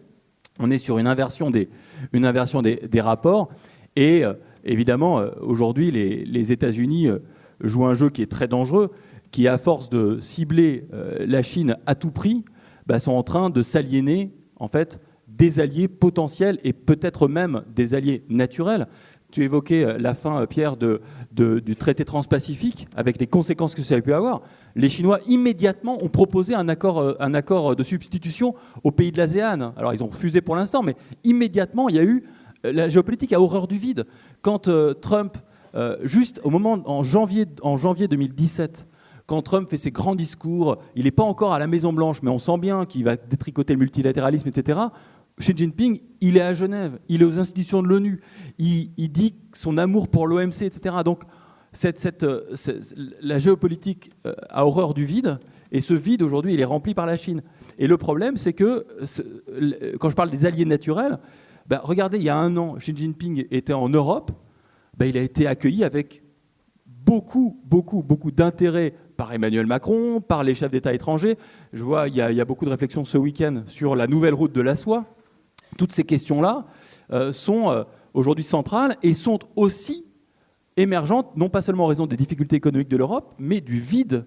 on est sur une inversion des rapports. Et évidemment, aujourd'hui, les États-Unis jouent un jeu qui est très dangereux, qui, à force de cibler la Chine à tout prix, sont en train de s'aliéner en fait, des alliés potentiels et peut-être même des alliés naturels. Tu évoquais la fin, Pierre, du traité transpacifique, avec les conséquences que ça a pu avoir. Les Chinois, immédiatement, ont proposé un accord de substitution aux pays de l'ASEAN. Alors, ils ont refusé pour l'instant, mais immédiatement, il y a eu... La géopolitique a horreur du vide. Quand Trump, juste au moment, en janvier 2017, quand Trump fait ses grands discours, il n'est pas encore à la Maison-Blanche, mais on sent bien qu'il va détricoter le multilatéralisme, etc. Xi Jinping, il est à Genève, il est aux institutions de l'ONU, il dit son amour pour l'OMC, etc. Donc la géopolitique a horreur du vide, et ce vide, aujourd'hui, il est rempli par la Chine. Et le problème, c'est que, quand je parle des alliés naturels, regardez, il y a un an, Xi Jinping était en Europe, il a été accueilli avec beaucoup d'intérêt par Emmanuel Macron, par les chefs d'État étrangers. Je vois, il y a beaucoup de réflexions ce week-end sur la nouvelle route de la soie. Toutes ces questions-là sont aujourd'hui centrales et sont aussi émergentes, non pas seulement en raison des difficultés économiques de l'Europe, mais du vide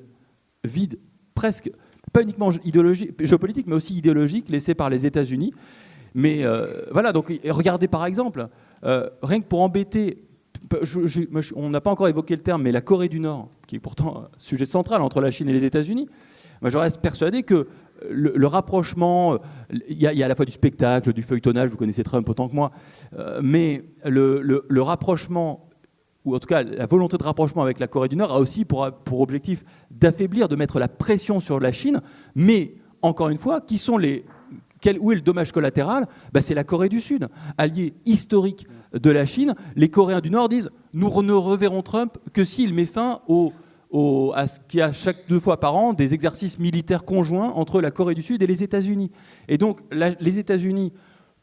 presque pas uniquement géopolitique, mais aussi idéologique, laissée par les États-Unis. Mais voilà, donc regardez par exemple, rien que pour embêter, on n'a pas encore évoqué le terme, mais la Corée du Nord, qui est pourtant un sujet central entre la Chine et les États-Unis, moi je reste persuadé que le rapprochement, il y a à la fois du spectacle, du feuilletonnage, vous connaissez Trump autant que moi, mais le rapprochement, ou en tout cas la volonté de rapprochement avec la Corée du Nord a aussi pour objectif d'affaiblir, de mettre la pression sur la Chine, mais encore une fois, où est le dommage collatéral ? C'est la Corée du Sud, allié historique de la Chine. Les Coréens du Nord disent « nous ne reverrons Trump que s'il met fin à ce qu'il y a chaque 2 fois par an des exercices militaires conjoints entre la Corée du Sud et les États-Unis ». Et donc les États-Unis,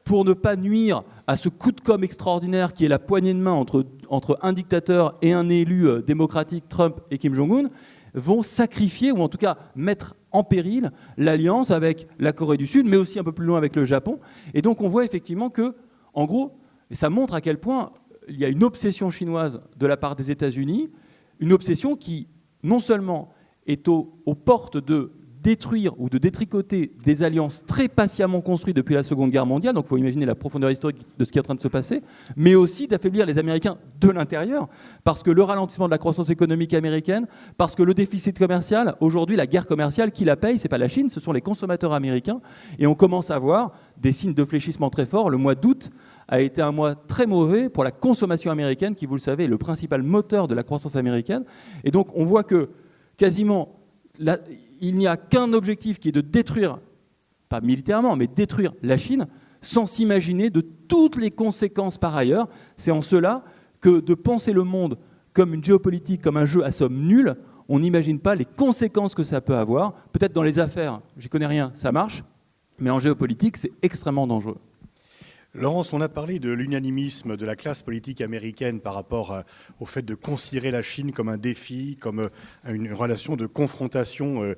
pour ne pas nuire à ce coup de com' extraordinaire qui est la poignée de main entre un dictateur et un élu démocratique, Trump et Kim Jong-un, vont sacrifier, ou en tout cas mettre en péril l'alliance avec la Corée du Sud, mais aussi un peu plus loin avec le Japon. Et donc on voit effectivement que, en gros, et ça montre à quel point il y a une obsession chinoise de la part des États-Unis, une obsession qui non seulement est aux portes de détruire ou de détricoter des alliances très patiemment construites depuis la Seconde Guerre mondiale, donc il faut imaginer la profondeur historique de ce qui est en train de se passer, mais aussi d'affaiblir les Américains de l'intérieur, parce que le ralentissement de la croissance économique américaine, parce que le déficit commercial, aujourd'hui la guerre commerciale, qui la paye, c'est pas la Chine, ce sont les consommateurs américains, et on commence à voir des signes de fléchissement très forts. Le mois d'août a été un mois très mauvais pour la consommation américaine, qui, vous le savez, est le principal moteur de la croissance américaine, et donc on voit que quasiment il n'y a qu'un objectif qui est de détruire, pas militairement, mais détruire la Chine, sans s'imaginer de toutes les conséquences par ailleurs. C'est en cela que de penser le monde comme une géopolitique, comme un jeu à somme nulle, on n'imagine pas les conséquences que ça peut avoir. Peut-être dans les affaires, j'y connais rien, ça marche, mais en géopolitique, c'est extrêmement dangereux. Laurence, on a parlé de l'unanimisme de la classe politique américaine par rapport au fait de considérer la Chine comme un défi, comme une relation de confrontation,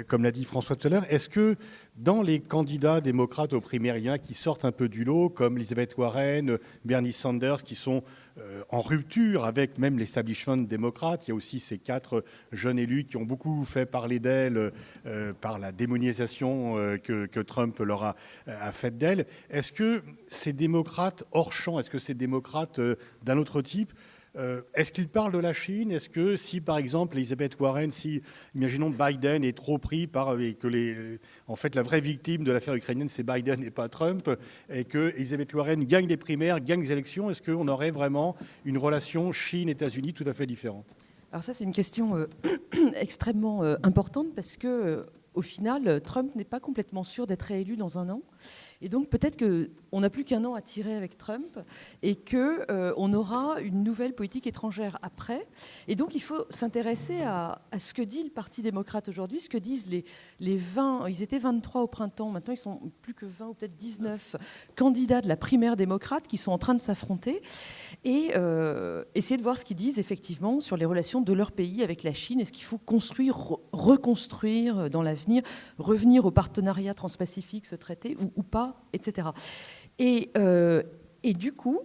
comme l'a dit François tout à l'heure. Est-ce que dans les candidats démocrates aux primaires, il y en a qui sortent un peu du lot, comme Elizabeth Warren, Bernie Sanders, qui sont en rupture avec même l'establishment démocrate? Il y a aussi ces 4 jeunes élus qui ont beaucoup fait parler d'elles par la démonisation que Trump leur a faite d'elles. Est-ce que ces démocrates hors champ, est-ce que ces démocrates d'un autre type, est-ce qu'ils parlent de la Chine? Est-ce que si, par exemple, Elizabeth Warren, si, imaginons, Biden est trop pris par en fait, la vraie victime de l'affaire ukrainienne, c'est Biden et pas Trump, et que Elizabeth Warren gagne les primaires, gagne les élections, est-ce qu'on aurait vraiment une relation Chine-États-Unis tout à fait différente? Alors ça, c'est une question extrêmement importante parce que, au final, Trump n'est pas complètement sûr d'être réélu dans un an. Et donc peut-être qu'on n'a plus qu'un an à tirer avec Trump et qu'on aura une nouvelle politique étrangère après. Et donc il faut s'intéresser à ce que dit le Parti démocrate aujourd'hui, ce que disent les 20, ils étaient 23 au printemps, maintenant ils sont plus que 20 ou peut-être 19 candidats de la primaire démocrate qui sont en train de s'affronter et essayer de voir ce qu'ils disent effectivement sur les relations de leur pays avec la Chine. Est-ce qu'il faut construire, reconstruire dans l'avenir, revenir au partenariat transpacifique, ce traité, ou pas, etc. Et du coup,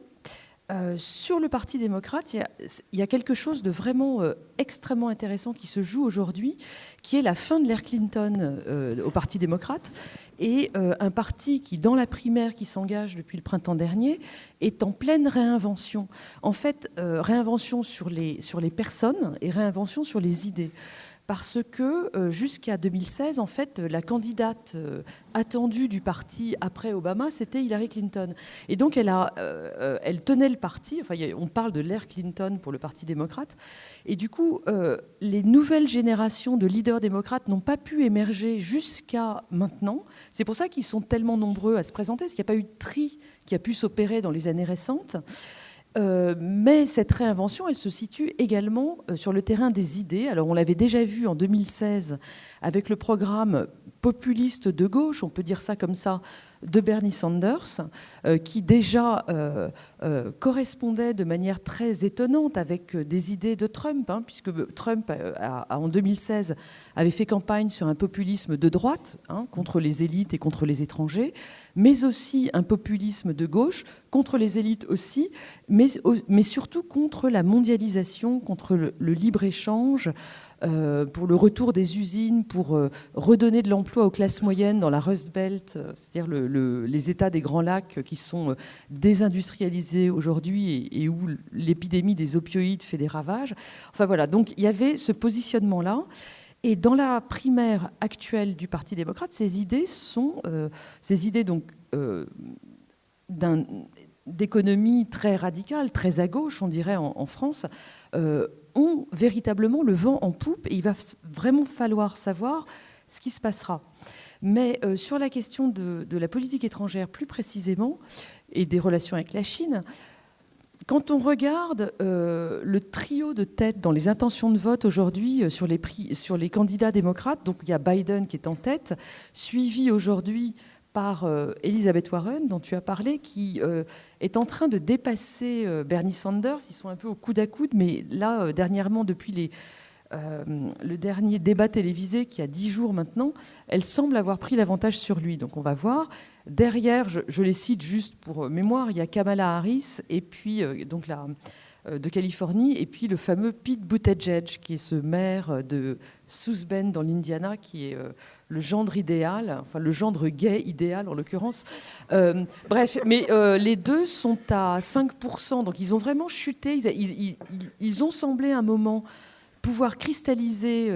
sur le Parti démocrate, il y a quelque chose de vraiment extrêmement intéressant qui se joue aujourd'hui, qui est la fin de l'ère Clinton au Parti démocrate, et un parti qui, dans la primaire qui s'engage depuis le printemps dernier, est en pleine réinvention. En fait, réinvention sur les personnes et réinvention sur les idées. Parce que jusqu'à 2016, en fait, la candidate attendue du parti après Obama, c'était Hillary Clinton. Et donc, elle tenait le parti. Enfin, on parle de l'ère Clinton pour le Parti démocrate. Et du coup, les nouvelles générations de leaders démocrates n'ont pas pu émerger jusqu'à maintenant. C'est pour ça qu'ils sont tellement nombreux à se présenter, parce qu'il n'y a pas eu de tri qui a pu s'opérer dans les années récentes. Mais cette réinvention, elle se situe également sur le terrain des idées. Alors, on l'avait déjà vu en 2016 avec le programme populiste de gauche, on peut dire ça comme ça, de Bernie Sanders, qui déjà correspondait de manière très étonnante avec des idées de Trump, puisque Trump, en 2016, avait fait campagne sur un populisme de droite, contre les élites et contre les étrangers, mais aussi un populisme de gauche, contre les élites aussi, mais surtout contre la mondialisation, contre le libre-échange, pour le retour des usines, pour redonner de l'emploi aux classes moyennes dans la Rust Belt, c'est-à-dire les États des Grands Lacs qui sont désindustrialisés aujourd'hui et où l'épidémie des opioïdes fait des ravages. Enfin voilà, donc il y avait ce positionnement-là. Et dans la primaire actuelle du Parti démocrate, ces idées sont donc d'économie très radicale, très à gauche, on dirait en France, ont véritablement le vent en poupe, et il va vraiment falloir savoir ce qui se passera. Mais sur la question de la politique étrangère plus précisément, et des relations avec la Chine, quand on regarde le trio de tête dans les intentions de vote aujourd'hui sur les candidats démocrates, donc il y a Biden qui est en tête, suivi aujourd'hui par Elizabeth Warren, dont tu as parlé, qui est en train de dépasser Bernie Sanders. Ils sont un peu au coude à coude, mais là, dernièrement, depuis le dernier débat télévisé qui a 10 jours maintenant, elle semble avoir pris l'avantage sur lui. Donc on va voir. Derrière, je les cite juste pour mémoire, il y a Kamala Harris, et puis donc de Californie, et puis le fameux Pete Buttigieg, qui est ce maire de South Bend dans l'Indiana, qui est le gendre idéal, enfin le gendre gay idéal en l'occurrence. Bref, mais les deux sont à 5%, donc ils ont vraiment chuté. Ils ont semblé un moment pouvoir cristalliser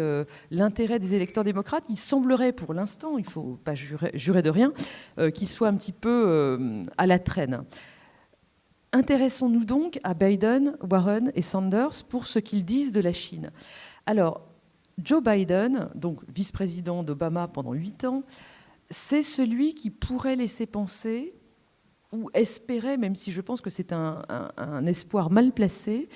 l'intérêt des électeurs démocrates. Il semblerait pour l'instant, il ne faut pas jurer de rien, qu'ils soient un petit peu à la traîne. Intéressons-nous donc à Biden, Warren et Sanders pour ce qu'ils disent de la Chine. Alors, Joe Biden, donc vice-président d'Obama pendant 8 ans, c'est celui qui pourrait laisser penser, ou espérer, même si je pense que c'est un espoir mal placé,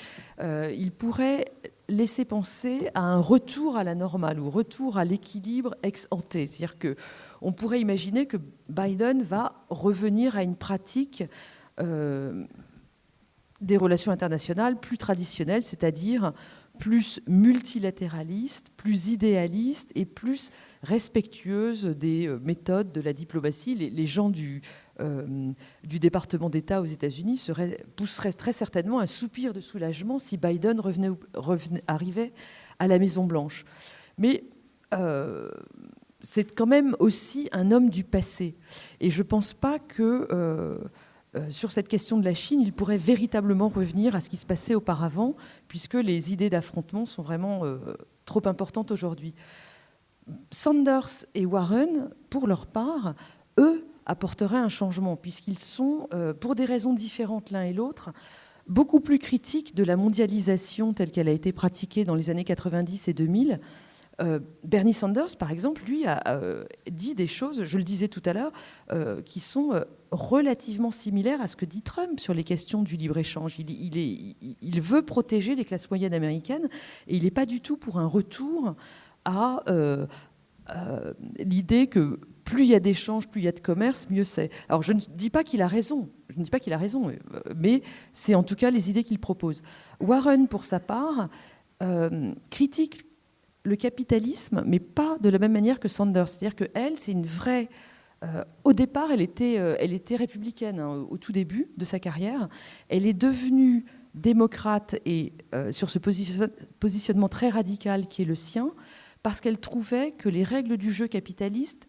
il pourrait laisser penser à un retour à la normale ou retour à l'équilibre ex ante. C'est-à-dire qu'on pourrait imaginer que Biden va revenir à une pratique des relations internationales plus traditionnelles, c'est-à-dire plus multilatéraliste, plus idéaliste et plus respectueuse des méthodes de la diplomatie. Les gens du département d'État aux États-Unis pousseraient très certainement un soupir de soulagement si Biden arrivait à la Maison-Blanche. Mais c'est quand même aussi un homme du passé. Et je ne pense pas que sur cette question de la Chine, il pourrait véritablement revenir à ce qui se passait auparavant, puisque les idées d'affrontement sont vraiment trop importantes aujourd'hui. Sanders et Warren, pour leur part, eux, apporteraient un changement, puisqu'ils sont, pour des raisons différentes l'un et l'autre, beaucoup plus critiques de la mondialisation telle qu'elle a été pratiquée dans les années 90 et 2000. Bernie Sanders, par exemple, lui a dit des choses, je le disais tout à l'heure, qui sont relativement similaires à ce que dit Trump sur les questions du libre-échange. Il veut protéger les classes moyennes américaines et il n'est pas du tout pour un retour à l'idée que plus il y a d'échanges, plus il y a de commerce, mieux c'est. Alors je ne dis pas qu'il a raison, mais c'est en tout cas les idées qu'il propose. Warren, pour sa part, critique le capitalisme, mais pas de la même manière que Sanders. C'est-à-dire qu'elle, c'est une vraie... au départ, elle était républicaine, au tout début de sa carrière. Elle est devenue démocrate et sur ce positionnement très radical qui est le sien, parce qu'elle trouvait que les règles du jeu capitaliste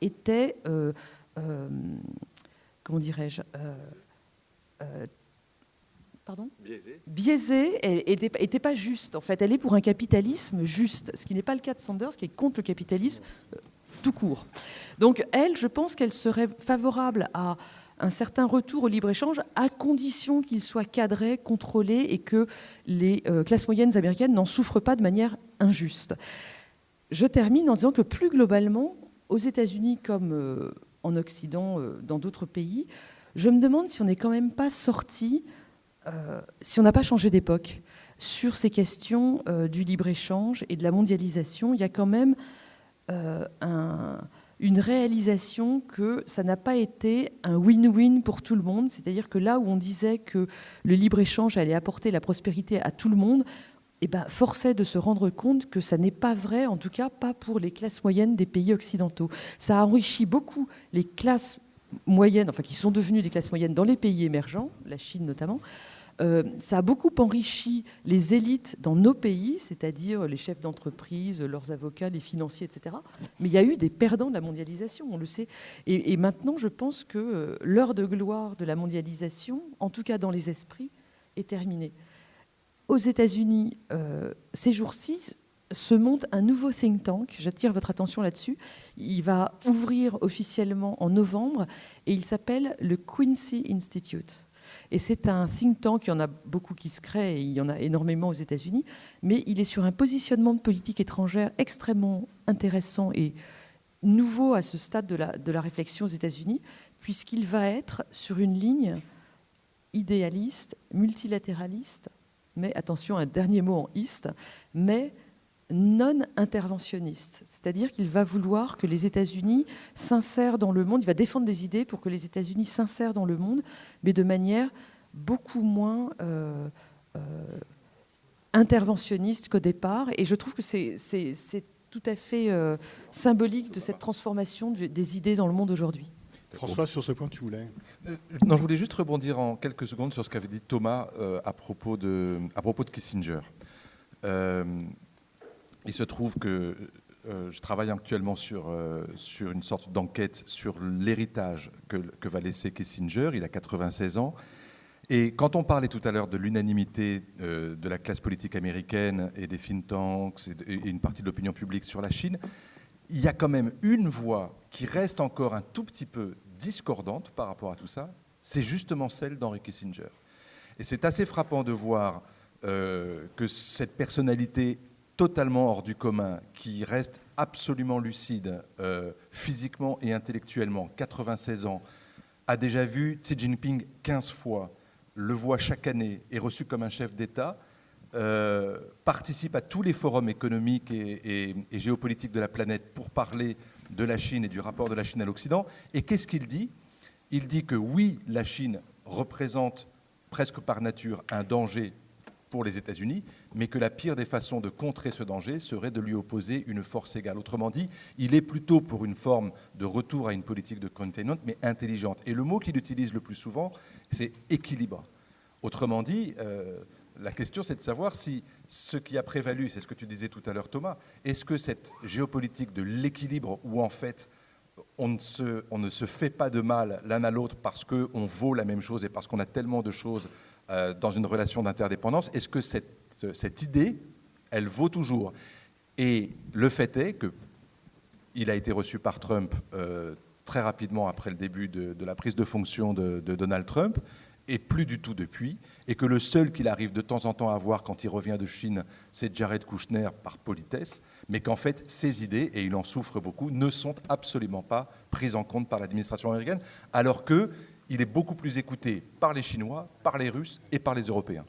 étaient, comment dirais-je, biaisée, elle n'était pas juste. En fait, elle est pour un capitalisme juste, ce qui n'est pas le cas de Sanders, qui est contre le capitalisme tout court. Donc, elle, je pense qu'elle serait favorable à un certain retour au libre-échange, à condition qu'il soit cadré, contrôlé, et que les classes moyennes américaines n'en souffrent pas de manière injuste. Je termine en disant que plus globalement, aux États-Unis comme en Occident, dans d'autres pays, je me demande si on n'est quand même pas sorti... si on n'a pas changé d'époque sur ces questions du libre-échange et de la mondialisation, il y a quand même une réalisation que ça n'a pas été un win-win pour tout le monde. C'est-à-dire que là où on disait que le libre-échange allait apporter la prospérité à tout le monde, force est de se rendre compte que ça n'est pas vrai, en tout cas pas pour les classes moyennes des pays occidentaux. Ça a enrichi beaucoup les classes moyennes, enfin qui sont devenues des classes moyennes dans les pays émergents, la Chine notamment. Ça a beaucoup enrichi les élites dans nos pays, c'est-à-dire les chefs d'entreprise, leurs avocats, les financiers, etc. Mais il y a eu des perdants de la mondialisation, on le sait. Et maintenant, je pense que l'heure de gloire de la mondialisation, en tout cas dans les esprits, est terminée. Aux États-Unis, ces jours-ci, se monte un nouveau think tank. J'attire votre attention là-dessus. Il va ouvrir officiellement en novembre et il s'appelle le Quincy Institute. Et c'est un think tank, il y en a beaucoup qui se créent, et il y en a énormément aux États-Unis, mais il est sur un positionnement de politique étrangère extrêmement intéressant et nouveau à ce stade de la réflexion aux États-Unis, puisqu'il va être sur une ligne idéaliste, multilatéraliste, mais attention, un dernier mot en iste, mais non interventionniste. C'est-à-dire qu'il va vouloir que les États-Unis s'insèrent dans le monde, il va défendre des idées pour que les États-Unis s'insèrent dans le monde, mais de manière beaucoup moins interventionniste qu'au départ. Et je trouve que c'est tout à fait symbolique de cette transformation des idées dans le monde aujourd'hui. François, sur ce point, tu voulais Non, je voulais juste rebondir en quelques secondes sur ce qu'avait dit Thomas à propos de Kissinger. Il se trouve que je travaille actuellement sur une sorte d'enquête sur l'héritage que va laisser Kissinger. Il a 96 ans. Et quand on parlait tout à l'heure de l'unanimité de la classe politique américaine et des think tanks et une partie de l'opinion publique sur la Chine, il y a quand même une voix qui reste encore un tout petit peu discordante par rapport à tout ça, c'est justement celle d'Henry Kissinger. Et c'est assez frappant de voir que cette personnalité totalement hors du commun, qui reste absolument lucide physiquement et intellectuellement, 96 ans, a déjà vu Xi Jinping 15 fois, le voit chaque année, est reçu comme un chef d'État, participe à tous les forums économiques et géopolitiques de la planète pour parler de la Chine et du rapport de la Chine à l'Occident. Et qu'est-ce qu'il dit ? Il dit que oui, la Chine représente presque par nature un danger pour les États-Unis, mais que la pire des façons de contrer ce danger serait de lui opposer une force égale. Autrement dit, il est plutôt pour une forme de retour à une politique de containment, mais intelligente. Et le mot qu'il utilise le plus souvent, c'est équilibre. Autrement dit, la question, c'est de savoir si ce qui a prévalu, c'est ce que tu disais tout à l'heure, Thomas, est-ce que cette géopolitique de l'équilibre, où en fait on ne se fait pas de mal l'un à l'autre parce qu'on vaut la même chose et parce qu'on a tellement de choses dans une relation d'interdépendance, est-ce que cette idée, elle vaut toujours ? Et le fait est qu'il a été reçu par Trump très rapidement après le début de la prise de fonction de Donald Trump, et plus du tout depuis, et que le seul qu'il arrive de temps en temps à voir quand il revient de Chine, c'est Jared Kushner par politesse, mais qu'en fait, ses idées, et il en souffre beaucoup, ne sont absolument pas prises en compte par l'administration américaine, alors qu'il est beaucoup plus écouté par les Chinois, par les Russes et par les Européens.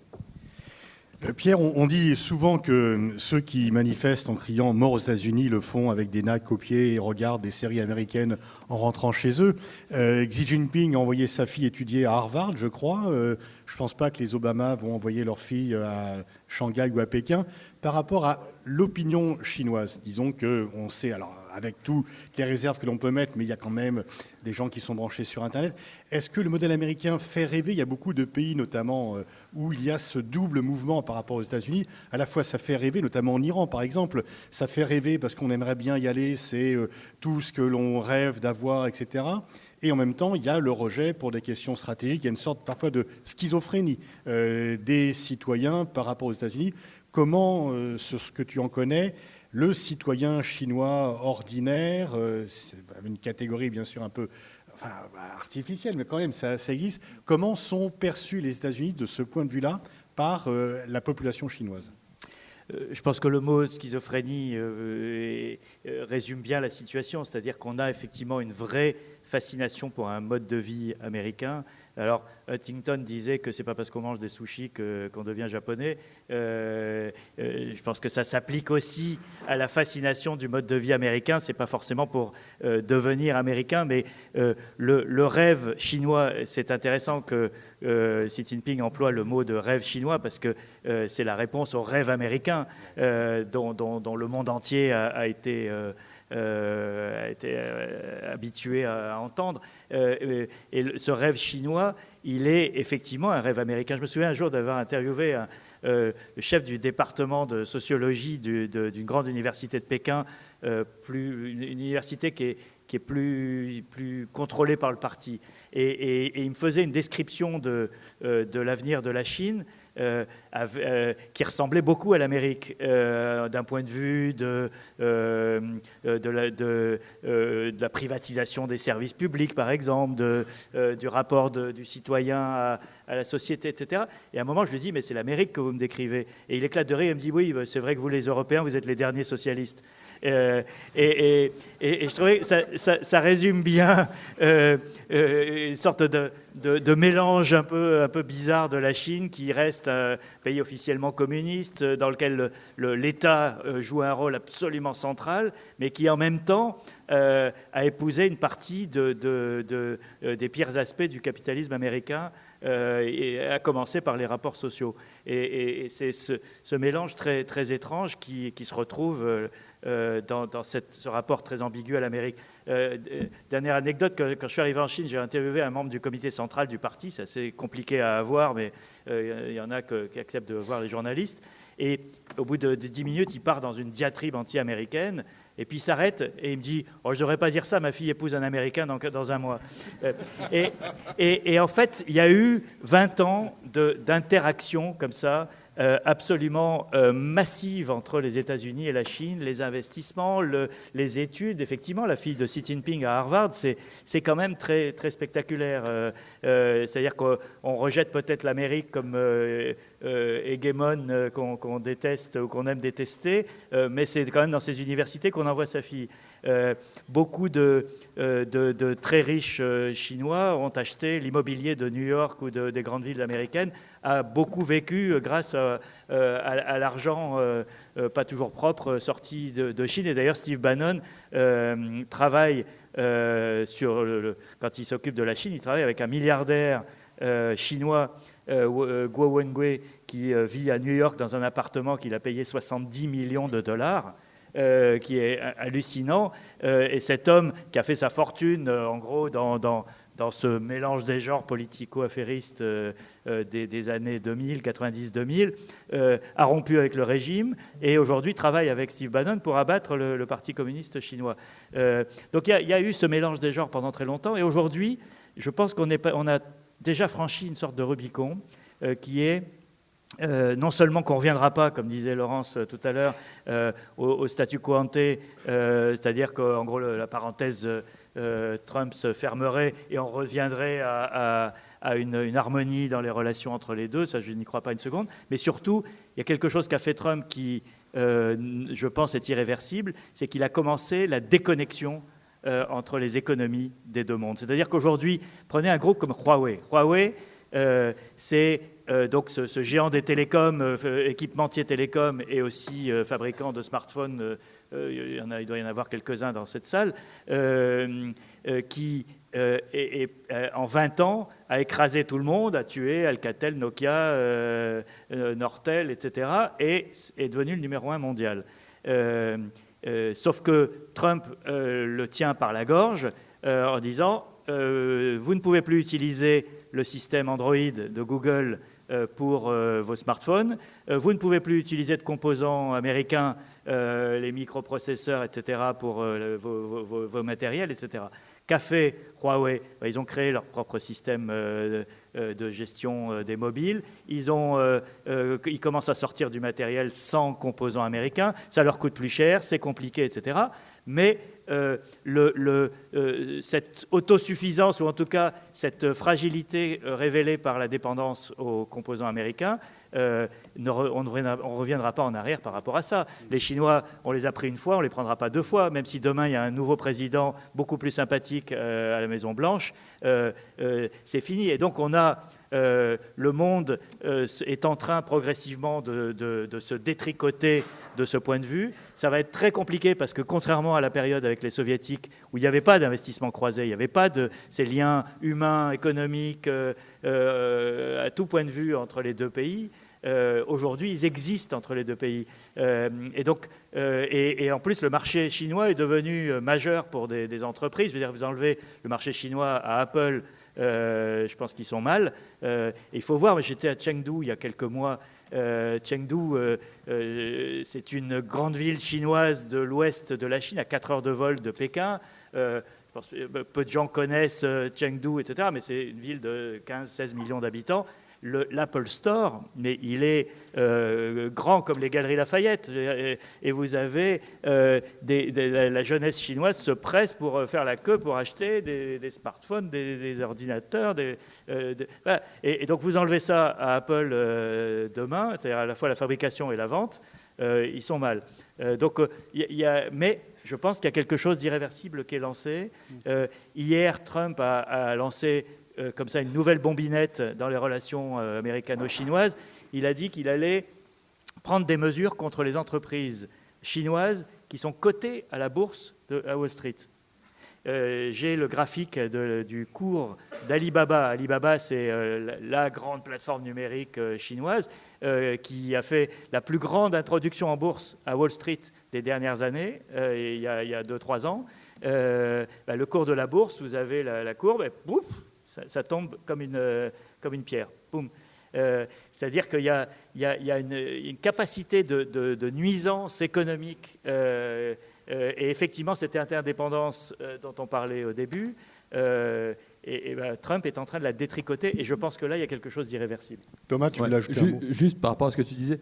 Pierre, on dit souvent que ceux qui manifestent en criant « mort aux États-Unis » le font avec des nacs aux pieds et regardent des séries américaines en rentrant chez eux. Xi Jinping a envoyé sa fille étudier à Harvard, je crois. Je ne pense pas que les Obama vont envoyer leur fille à Shanghai ou à Pékin. Par rapport à l'opinion chinoise, disons qu'on sait, alors avec toutes les réserves que l'on peut mettre, mais il y a quand même des gens qui sont branchés sur Internet. Est-ce que le modèle américain fait rêver ? Il y a beaucoup de pays, notamment, où il y a ce double mouvement par rapport aux États-Unis. À la fois, ça fait rêver, notamment en Iran, par exemple. Ça fait rêver parce qu'on aimerait bien y aller, c'est tout ce que l'on rêve d'avoir, etc. Et en même temps, il y a le rejet pour des questions stratégiques. Il y a une sorte parfois de schizophrénie des citoyens par rapport aux États-Unis. Comment, sur ce que tu en connais, le citoyen chinois ordinaire, c'est une catégorie bien sûr un peu artificielle, mais quand même ça existe, comment sont perçus les États-Unis de ce point de vue-là par la population chinoise ? Je pense que le mot schizophrénie résume bien la situation, c'est-à-dire qu'on a effectivement une vraie fascination pour un mode de vie américain. Alors, Huntington disait que c'est pas parce qu'on mange des sushis qu'on devient japonais. Je pense que ça s'applique aussi à la fascination du mode de vie américain. C'est pas forcément pour devenir américain, mais le rêve chinois, c'est intéressant que Xi Jinping emploie le mot de rêve chinois parce que c'est la réponse au rêve américain dont le monde entier a été habitué à entendre. Et ce rêve chinois, il est effectivement un rêve américain. Je me souviens un jour d'avoir interviewé le chef du département de sociologie d'une grande université de Pékin, une université qui est plus contrôlée par le parti. Et il me faisait une description de l'avenir de la Chine qui ressemblait beaucoup à l'Amérique, d'un point de vue de la privatisation des services publics, par exemple, du rapport du citoyen à la société, etc. Et à un moment, je lui dis, mais c'est l'Amérique que vous me décrivez. Et il éclate de rire, il me dit, oui, c'est vrai que vous, les Européens, vous êtes les derniers socialistes. Et je trouvais que ça résume bien une sorte de mélange un peu bizarre de la Chine, qui reste un pays officiellement communiste, dans lequel l'État joue un rôle absolument central, mais qui en même temps a épousé une partie des pires aspects du capitalisme américain, et à commencer par les rapports sociaux. Et c'est ce mélange très, très étrange qui se retrouve dans ce rapport très ambigu à l'Amérique. Dernière anecdote, quand je suis arrivé en Chine, j'ai interviewé un membre du comité central du parti. C'est assez compliqué à avoir, mais il y en a qui acceptent de voir les journalistes. Et au bout de 10 minutes, il part dans une diatribe anti-américaine. Et puis il s'arrête et il me dit « Oh, je ne devrais pas dire ça, ma fille épouse un Américain dans un mois. » Et en fait, il y a eu 20 ans d'interaction comme ça, absolument massive entre les États-Unis et la Chine, les investissements, les études. Effectivement, la fille de Xi Jinping à Harvard, c'est quand même très, très spectaculaire. C'est-à-dire qu'on rejette peut-être l'Amérique comme hégémone qu'on déteste ou qu'on aime détester, mais c'est quand même dans ces universités qu'on envoie sa fille. Beaucoup de très riches Chinois ont acheté l'immobilier de New York ou des grandes villes américaines, a beaucoup vécu grâce à l'argent pas toujours propre sorti de Chine. Et d'ailleurs, Steve Bannon travaille quand il s'occupe de la Chine, il travaille avec un milliardaire chinois, Guo Wengui, qui vit à New York dans un appartement qu'il a payé 70 millions de dollars. Qui est hallucinant. Et cet homme qui a fait sa fortune, en gros, dans ce mélange des genres politico-affairistes des années 2000, 90-2000, a rompu avec le régime et aujourd'hui travaille avec Steve Bannon pour abattre le Parti communiste chinois. Donc il y a eu ce mélange des genres pendant très longtemps. Et aujourd'hui, je pense qu'on a déjà franchi une sorte de Rubicon qui est... non seulement qu'on ne reviendra pas, comme disait Laurence tout à l'heure, au statu quo ante, c'est-à-dire qu'en gros la parenthèse Trump se fermerait et on reviendrait à une harmonie dans les relations entre les deux, ça je n'y crois pas une seconde, mais surtout il y a quelque chose qu'a fait Trump qui, je pense, est irréversible, c'est qu'il a commencé la déconnexion entre les économies des deux mondes. C'est-à-dire qu'aujourd'hui, prenez un groupe comme Huawei. Huawei, c'est donc ce géant des télécoms, équipementier télécom et aussi fabricant de smartphones, il doit y en avoir quelques-uns dans cette salle, qui en 20 ans a écrasé tout le monde, a tué Alcatel, Nokia, Nortel, etc. et est devenu le numéro 1 mondial. Sauf que Trump le tient par la gorge en disant vous ne pouvez plus utiliser le système Android de Google pour vos smartphones, vous ne pouvez plus utiliser de composants américains, les microprocesseurs, etc., pour vos matériels, etc. Qu'a fait Huawei ? Ils ont créé leur propre système de gestion des mobiles. Ils commencent à sortir du matériel sans composants américains. Ça leur coûte plus cher, c'est compliqué, etc. Mais cette autosuffisance, ou en tout cas cette fragilité révélée par la dépendance aux composants américains, on ne reviendra pas en arrière par rapport à ça. Les Chinois, on les a pris une fois, on ne les prendra pas deux fois, même si demain il y a un nouveau président beaucoup plus sympathique à la Maison-Blanche, c'est fini. Et donc le monde est en train progressivement de se détricoter de ce point de vue. Ça va être très compliqué parce que contrairement à la période avec les soviétiques où il n'y avait pas d'investissement croisé, il n'y avait pas de ces liens humains, économiques, à tout point de vue entre les deux pays, aujourd'hui ils existent entre les deux pays. Et en plus le marché chinois est devenu majeur pour des entreprises. Je veux dire, vous enlevez le marché chinois à Apple, je pense qu'ils sont mal. Il faut voir, j'étais à Chengdu il y a quelques mois. Chengdu, c'est une grande ville chinoise de l'ouest de la Chine, à 4 heures de vol de Pékin. Je pense que peu de gens connaissent Chengdu, etc., mais c'est une ville de 15-16 millions d'habitants. L'Apple Store, mais il est grand comme les Galeries Lafayette. Et vous avez la jeunesse chinoise se presse pour faire la queue pour acheter des smartphones, des ordinateurs. Voilà. Et donc vous enlevez ça à Apple demain, c'est-à-dire à la fois la fabrication et la vente, ils sont mal. Mais je pense qu'il y a quelque chose d'irréversible qui est lancé. Hier, Trump a lancé comme ça une nouvelle bombinette dans les relations américano-chinoises. Il a dit qu'il allait prendre des mesures contre les entreprises chinoises qui sont cotées à la bourse à Wall Street. J'ai le graphique du cours d'Alibaba. Alibaba, c'est la grande plateforme numérique chinoise qui a fait la plus grande introduction en bourse à Wall Street des dernières années, il y a 2-3 ans. Le cours de la bourse, vous avez la courbe, et pouf, ça tombe comme une pierre. Boum. C'est-à-dire qu'il y a une capacité de nuisance économique. Et effectivement, cette interdépendance dont on parlait au début, Trump est en train de la détricoter. Et je pense que là, il y a quelque chose d'irréversible. Thomas, tu voulais ajouter un mot ? Juste par rapport à ce que tu disais,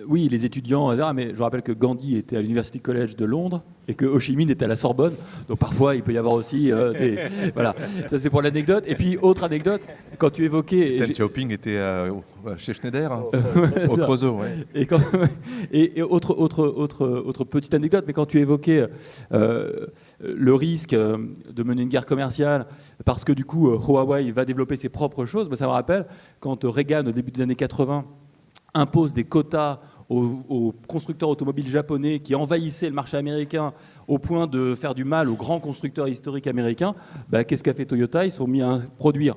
oui, les étudiants, mais je rappelle que Gandhi était à l'University College de Londres et que Ho Chi Minh était à la Sorbonne. Donc parfois, il peut y avoir aussi voilà, ça c'est pour l'anecdote. Et puis, autre anecdote, quand tu évoquais... Deng Xiaoping était chez Schneider, au Creusot. Ouais. Et autre petite anecdote, mais quand tu évoquais le risque de mener une guerre commerciale parce que du coup, Huawei va développer ses propres choses, ça me rappelle quand Reagan, au début des années 80, impose des quotas aux constructeurs automobiles japonais qui envahissaient le marché américain au point de faire du mal aux grands constructeurs historiques américains, qu'est-ce qu'a fait Toyota ? Ils sont mis à produire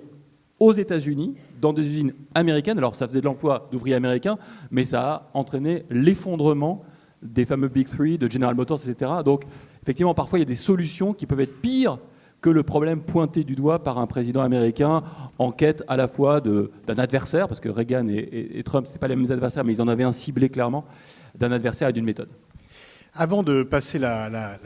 aux États-Unis, dans des usines américaines. Alors ça faisait de l'emploi d'ouvriers américains, mais ça a entraîné l'effondrement des fameux Big Three, de General Motors, etc. Donc effectivement, parfois il y a des solutions qui peuvent être pires que le problème pointé du doigt par un président américain en quête à la fois d'un adversaire, parce que Reagan et Trump, ce n'étaient pas les mêmes adversaires, mais ils en avaient un ciblé clairement, d'un adversaire et d'une méthode. Avant de passer la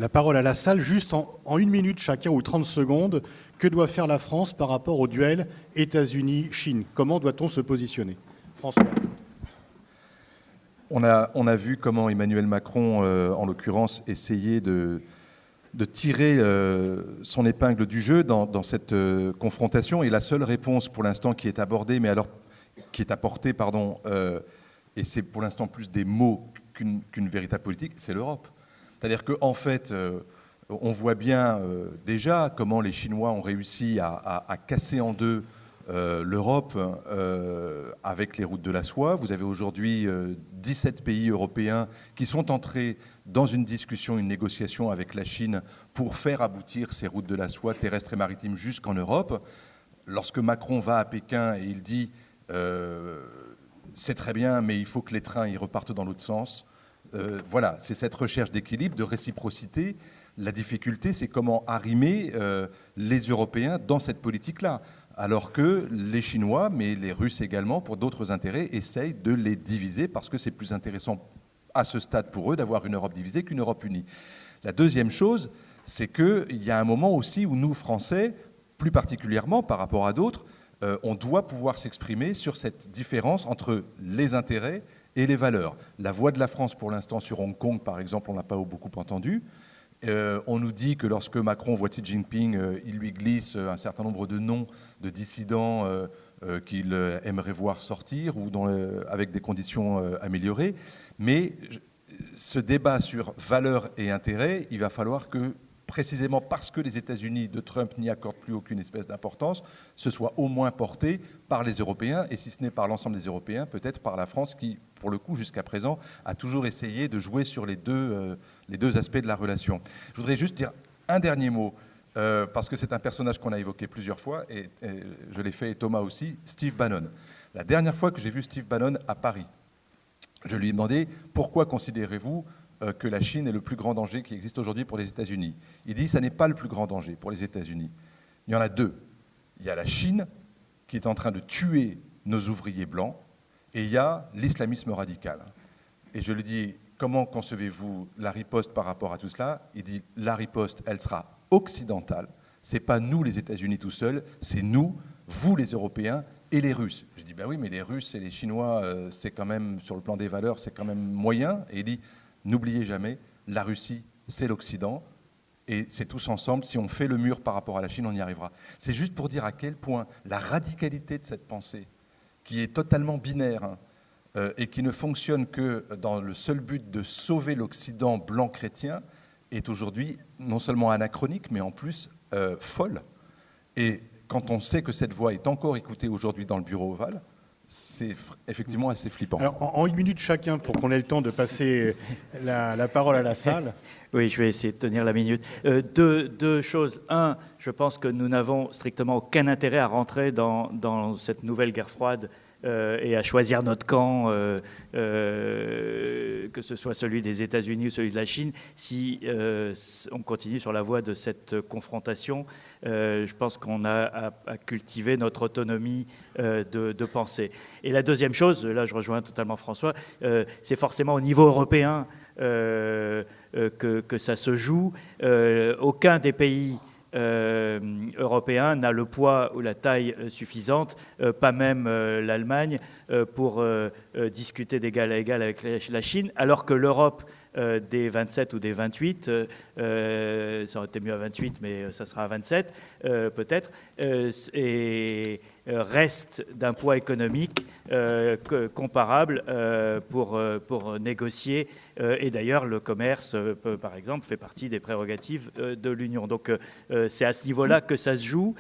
parole à la salle, juste en 1 minute chacun ou 30 secondes, que doit faire la France par rapport au duel États-Unis-Chine ? Comment doit-on se positionner ? François ? On a vu comment Emmanuel Macron, en l'occurrence, essayait de tirer son épingle du jeu dans cette confrontation. Et la seule réponse pour l'instant qui est abordée, qui est apportée, et c'est pour l'instant plus des mots qu'une véritable politique, c'est l'Europe. C'est-à-dire qu'en fait, on voit bien déjà comment les Chinois ont réussi à casser en deux l'Europe avec les routes de la soie. Vous avez aujourd'hui 17 pays européens qui sont entrés dans une discussion, une négociation avec la Chine pour faire aboutir ces routes de la soie terrestres et maritimes jusqu'en Europe. Lorsque Macron va à Pékin et il dit c'est très bien, mais il faut que les trains y repartent dans l'autre sens. Voilà, c'est cette recherche d'équilibre, de réciprocité. La difficulté, c'est comment arrimer les Européens dans cette politique-là, alors que les Chinois, mais les Russes également, pour d'autres intérêts, essayent de les diviser parce que c'est plus intéressant à ce stade pour eux d'avoir une Europe divisée qu'une Europe unie. La deuxième chose, c'est qu'il y a un moment aussi où nous, Français, plus particulièrement par rapport à d'autres, on doit pouvoir s'exprimer sur cette différence entre les intérêts et les valeurs. La voix de la France, pour l'instant, sur Hong Kong, par exemple, on n'a pas beaucoup entendu. On nous dit que lorsque Macron voit Xi Jinping, il lui glisse un certain nombre de noms de dissidents qu'il aimerait voir sortir ou avec des conditions améliorées. Mais ce débat sur valeurs et intérêts, il va falloir que, précisément parce que les États-Unis de Trump n'y accordent plus aucune espèce d'importance, ce soit au moins porté par les Européens, et si ce n'est par l'ensemble des Européens, peut-être par la France qui, pour le coup, jusqu'à présent, a toujours essayé de jouer sur les deux aspects de la relation. Je voudrais juste dire un dernier mot, parce que c'est un personnage qu'on a évoqué plusieurs fois, et je l'ai fait, et Thomas aussi, Steve Bannon. La dernière fois que j'ai vu Steve Bannon à Paris, je lui ai demandé « Pourquoi considérez-vous que la Chine est le plus grand danger qui existe aujourd'hui pour les États-Unis ?» Il dit « Ça n'est pas le plus grand danger pour les États-Unis. Il y en a deux. Il y a la Chine qui est en train de tuer nos ouvriers blancs, et il y a l'islamisme radical. » Et je lui dis « Comment concevez-vous la riposte par rapport à tout cela ?» Il dit « La riposte, elle sera occidentale. Ce n'est pas nous les États-Unis tout seuls, c'est nous, vous les Européens, et les Russes. » Je dis, ben oui, mais les Russes et les Chinois, c'est quand même, sur le plan des valeurs, c'est quand même moyen. Et il dit, n'oubliez jamais, la Russie, c'est l'Occident, et c'est tous ensemble. Si on fait le mur par rapport à la Chine, on y arrivera. C'est juste pour dire à quel point la radicalité de cette pensée, qui est totalement binaire, et qui ne fonctionne que dans le seul but de sauver l'Occident blanc chrétien, est aujourd'hui non seulement anachronique, mais en plus folle. Et quand on sait que cette voix est encore écoutée aujourd'hui dans le bureau ovale, c'est effectivement assez flippant. Alors, en une minute chacun, pour qu'on ait le temps de passer la parole à la salle. Oui, je vais essayer de tenir la minute. Deux choses. Un, je pense que nous n'avons strictement aucun intérêt à rentrer dans cette nouvelle guerre froide et à choisir notre camp, que ce soit celui des États-Unis ou celui de la Chine, si on continue sur la voie de cette confrontation. Je pense qu'on a à cultiver notre autonomie de pensée. Et la deuxième chose, là je rejoins totalement François, c'est forcément au niveau européen que ça se joue. Aucun des pays européen n'a le poids ou la taille suffisante, pas même l'Allemagne, pour discuter d'égal à égal avec la Chine, alors que l'Europe des 27 ou des 28, ça aurait été mieux à 28, mais ça sera à 27 peut-être, et reste d'un poids économique comparable pour négocier. Et d'ailleurs, le commerce, par exemple, fait partie des prérogatives de l'Union. Donc c'est à ce niveau-là que ça se joue.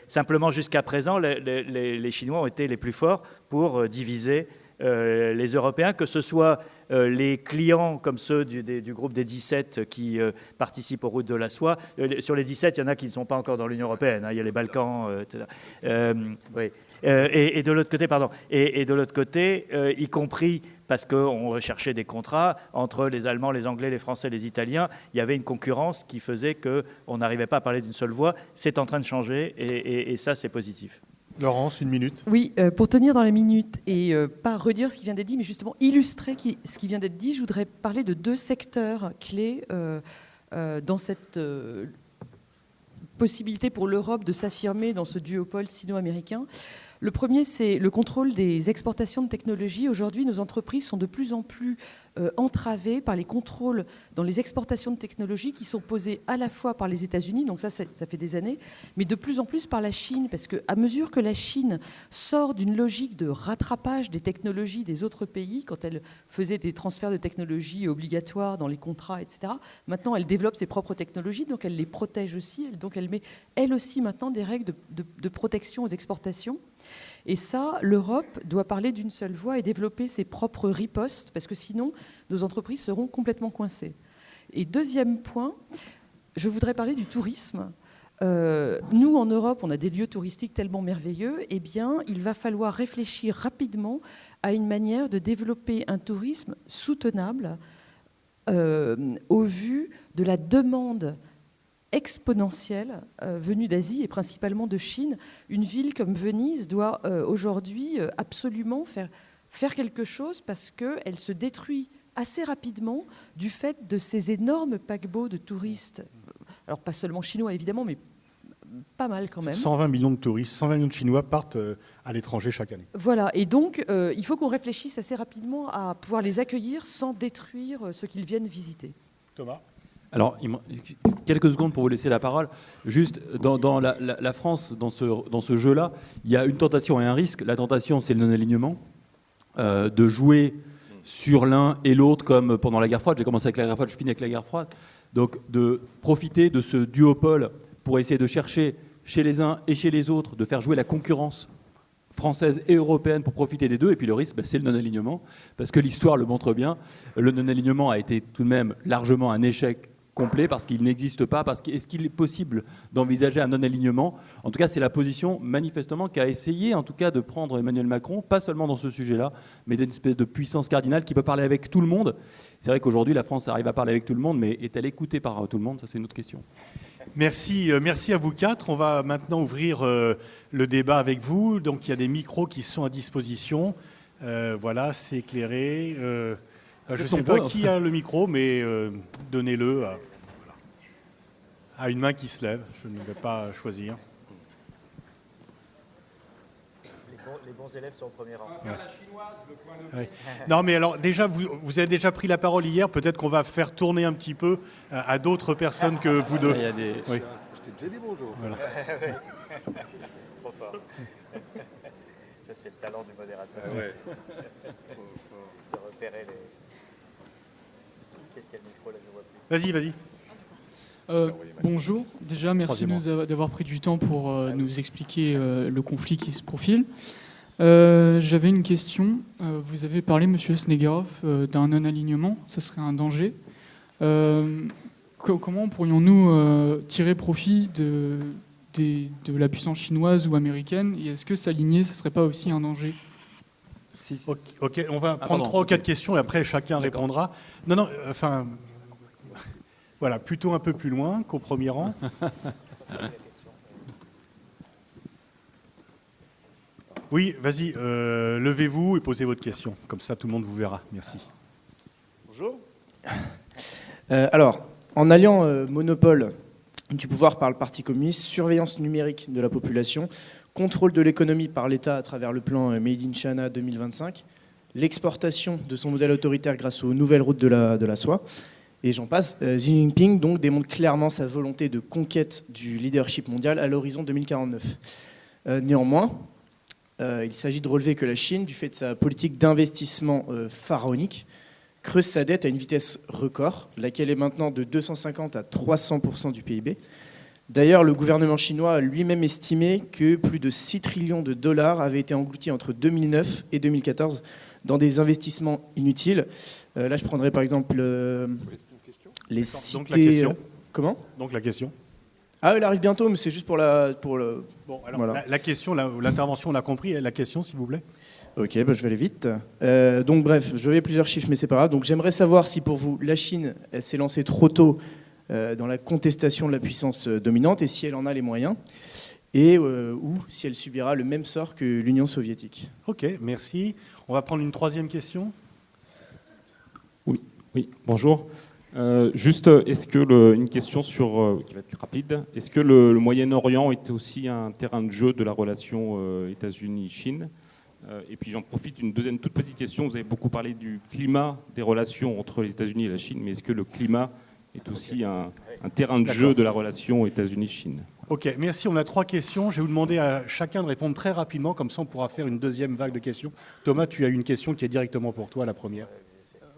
Simplement, jusqu'à présent, les Chinois ont été les plus forts pour diviser les Européens, que ce soit les clients comme ceux du groupe des 17 qui participent aux routes de la soie. Sur les 17, il y en a qui ne sont pas encore dans l'Union européenne. Il y a les Balkans, etc. Oui. Et de l'autre côté, et de l'autre côté, y compris parce qu'on recherchait des contrats entre les Allemands, les Anglais, les Français, les Italiens, il y avait une concurrence qui faisait qu'on n'arrivait pas à parler d'une seule voix. C'est en train de changer, et ça, c'est positif. Laurence, une minute. Oui, pour tenir dans la minute et pas redire ce qui vient d'être dit, mais justement illustrer ce qui vient d'être dit, je voudrais parler de deux secteurs clés dans cette possibilité pour l'Europe de s'affirmer dans ce duopole sino-américain. Le premier, c'est le contrôle des exportations de technologies. Aujourd'hui, nos entreprises sont de plus en plus entravées par les contrôles dans les exportations de technologies qui sont posés à la fois par les États-Unis, donc ça fait des années, mais de plus en plus par la Chine, parce qu'à mesure que la Chine sort d'une logique de rattrapage des technologies des autres pays, quand elle faisait des transferts de technologies obligatoires dans les contrats, etc., maintenant elle développe ses propres technologies, donc elle les protège aussi, donc elle met elle aussi maintenant des règles de protection aux exportations. Et ça, l'Europe doit parler d'une seule voix et développer ses propres ripostes, parce que sinon, nos entreprises seront complètement coincées. Et deuxième point, je voudrais parler du tourisme. Nous, en Europe, on a des lieux touristiques tellement merveilleux, eh bien, il va falloir réfléchir rapidement à une manière de développer un tourisme soutenable au vu de la demande exponentielle venue d'Asie et principalement de Chine. Une ville comme Venise doit aujourd'hui absolument faire quelque chose parce qu'elle se détruit assez rapidement du fait de ces énormes paquebots de touristes. Alors pas seulement chinois évidemment, mais pas mal quand même. 120 millions de touristes, 120 millions de Chinois partent à l'étranger chaque année. Voilà, et donc il faut qu'on réfléchisse assez rapidement à pouvoir les accueillir sans détruire ce qu'ils viennent visiter. Thomas ? Alors, quelques secondes pour vous laisser la parole. Juste, dans la France, dans ce jeu-là, il y a une tentation et un risque. La tentation, c'est le non-alignement, de jouer sur l'un et l'autre, comme pendant la guerre froide. J'ai commencé avec la guerre froide, je finis avec la guerre froide. Donc, de profiter de ce duopole pour essayer de chercher chez les uns et chez les autres, de faire jouer la concurrence française et européenne pour profiter des deux. Et puis le risque, c'est le non-alignement, parce que l'histoire le montre bien. Le non-alignement a été tout de même largement un échec complet, parce qu'il n'existe pas. Est-ce qu'il est possible d'envisager un non-alignement ? En tout cas, c'est la position manifestement qu'a essayé en tout cas de prendre Emmanuel Macron, pas seulement dans ce sujet-là, mais d'une espèce de puissance cardinale qui peut parler avec tout le monde. C'est vrai qu'aujourd'hui, la France arrive à parler avec tout le monde, mais est-elle écoutée par tout le monde ? Ça, c'est une autre question. Merci à vous quatre. On va maintenant ouvrir le débat avec vous. Donc il y a des micros qui sont à disposition. Voilà, c'est éclairé. Je ne sais pas qui a le micro, mais donnez-le à une main qui se lève. Je ne vais pas choisir. Les bons élèves sont au premier rang. Ouais. Non, mais alors déjà, vous avez déjà pris la parole hier. Peut-être qu'on va faire tourner un petit peu à d'autres personnes que vous deux. Il y a des... Oui. Je t'ai déjà dit bonjour. Voilà. Trop fort. Ça, c'est le talent du modérateur. De repérer les... Qu'est-ce qu'il y a le micro là, je ne vois plus. Vas-y. Bonjour, déjà merci d'avoir pris du temps pour nous expliquer le conflit qui se profile. J'avais une question. Vous avez parlé, monsieur Snegerov, d'un non-alignement. Ça serait un danger. Comment pourrions-nous tirer profit de la puissance chinoise ou américaine ? Et est-ce que s'aligner, ce ne serait pas aussi un danger ? Ok, on va prendre 3 ou 4 questions et après chacun répondra. Non, enfin, voilà, plutôt un peu plus loin qu'au premier rang. Oui, vas-y, levez-vous et posez votre question. Comme ça, tout le monde vous verra. Merci. Bonjour. Alors, en alliant monopole du pouvoir par le Parti communiste, surveillance numérique de la population, contrôle de l'économie par l'État à travers le plan Made in China 2025, l'exportation de son modèle autoritaire grâce aux nouvelles routes de la soie, et j'en passe, Xi Jinping donc démontre clairement sa volonté de conquête du leadership mondial à l'horizon 2049. Néanmoins, il s'agit de relever que la Chine, du fait de sa politique d'investissement pharaonique, creuse sa dette à une vitesse record, laquelle est maintenant de 250 à 300% du PIB. D'ailleurs, le gouvernement chinois a lui-même estimé que plus de 6 trillions de dollars avaient été engloutis entre 2009 et 2014 dans des investissements inutiles. Là, je prendrais par exemple les cités... Donc la question. Comment ? Donc la question. Ah, elle arrive bientôt, mais c'est juste pour le... Bon, alors Voilà. la question, l'intervention, on l'a compris. La question, s'il vous plaît. Ok, je vais aller vite. Donc bref, je vais plusieurs chiffres, mais c'est pas grave. Donc j'aimerais savoir si pour vous, la Chine, elle s'est lancée trop tôt dans la contestation de la puissance dominante et si elle en a les moyens, et ou si elle subira le même sort que l'Union soviétique. Ok, merci. On va prendre une 3e question. Oui, bonjour. Juste, est-ce que une question qui va être rapide. Est-ce que le Moyen-Orient est aussi un terrain de jeu de la relation États-Unis-Chine ? Et puis j'en profite, une deuxième toute petite question. Vous avez beaucoup parlé du climat des relations entre les États-Unis et la Chine, mais est-ce que le climat est aussi un terrain de jeu de la relation États-Unis-Chine ? Ok, merci. On a 3 questions. Je vais vous demander à chacun de répondre très rapidement, comme ça on pourra faire une deuxième vague de questions. Thomas, tu as une question qui est directement pour toi, la première.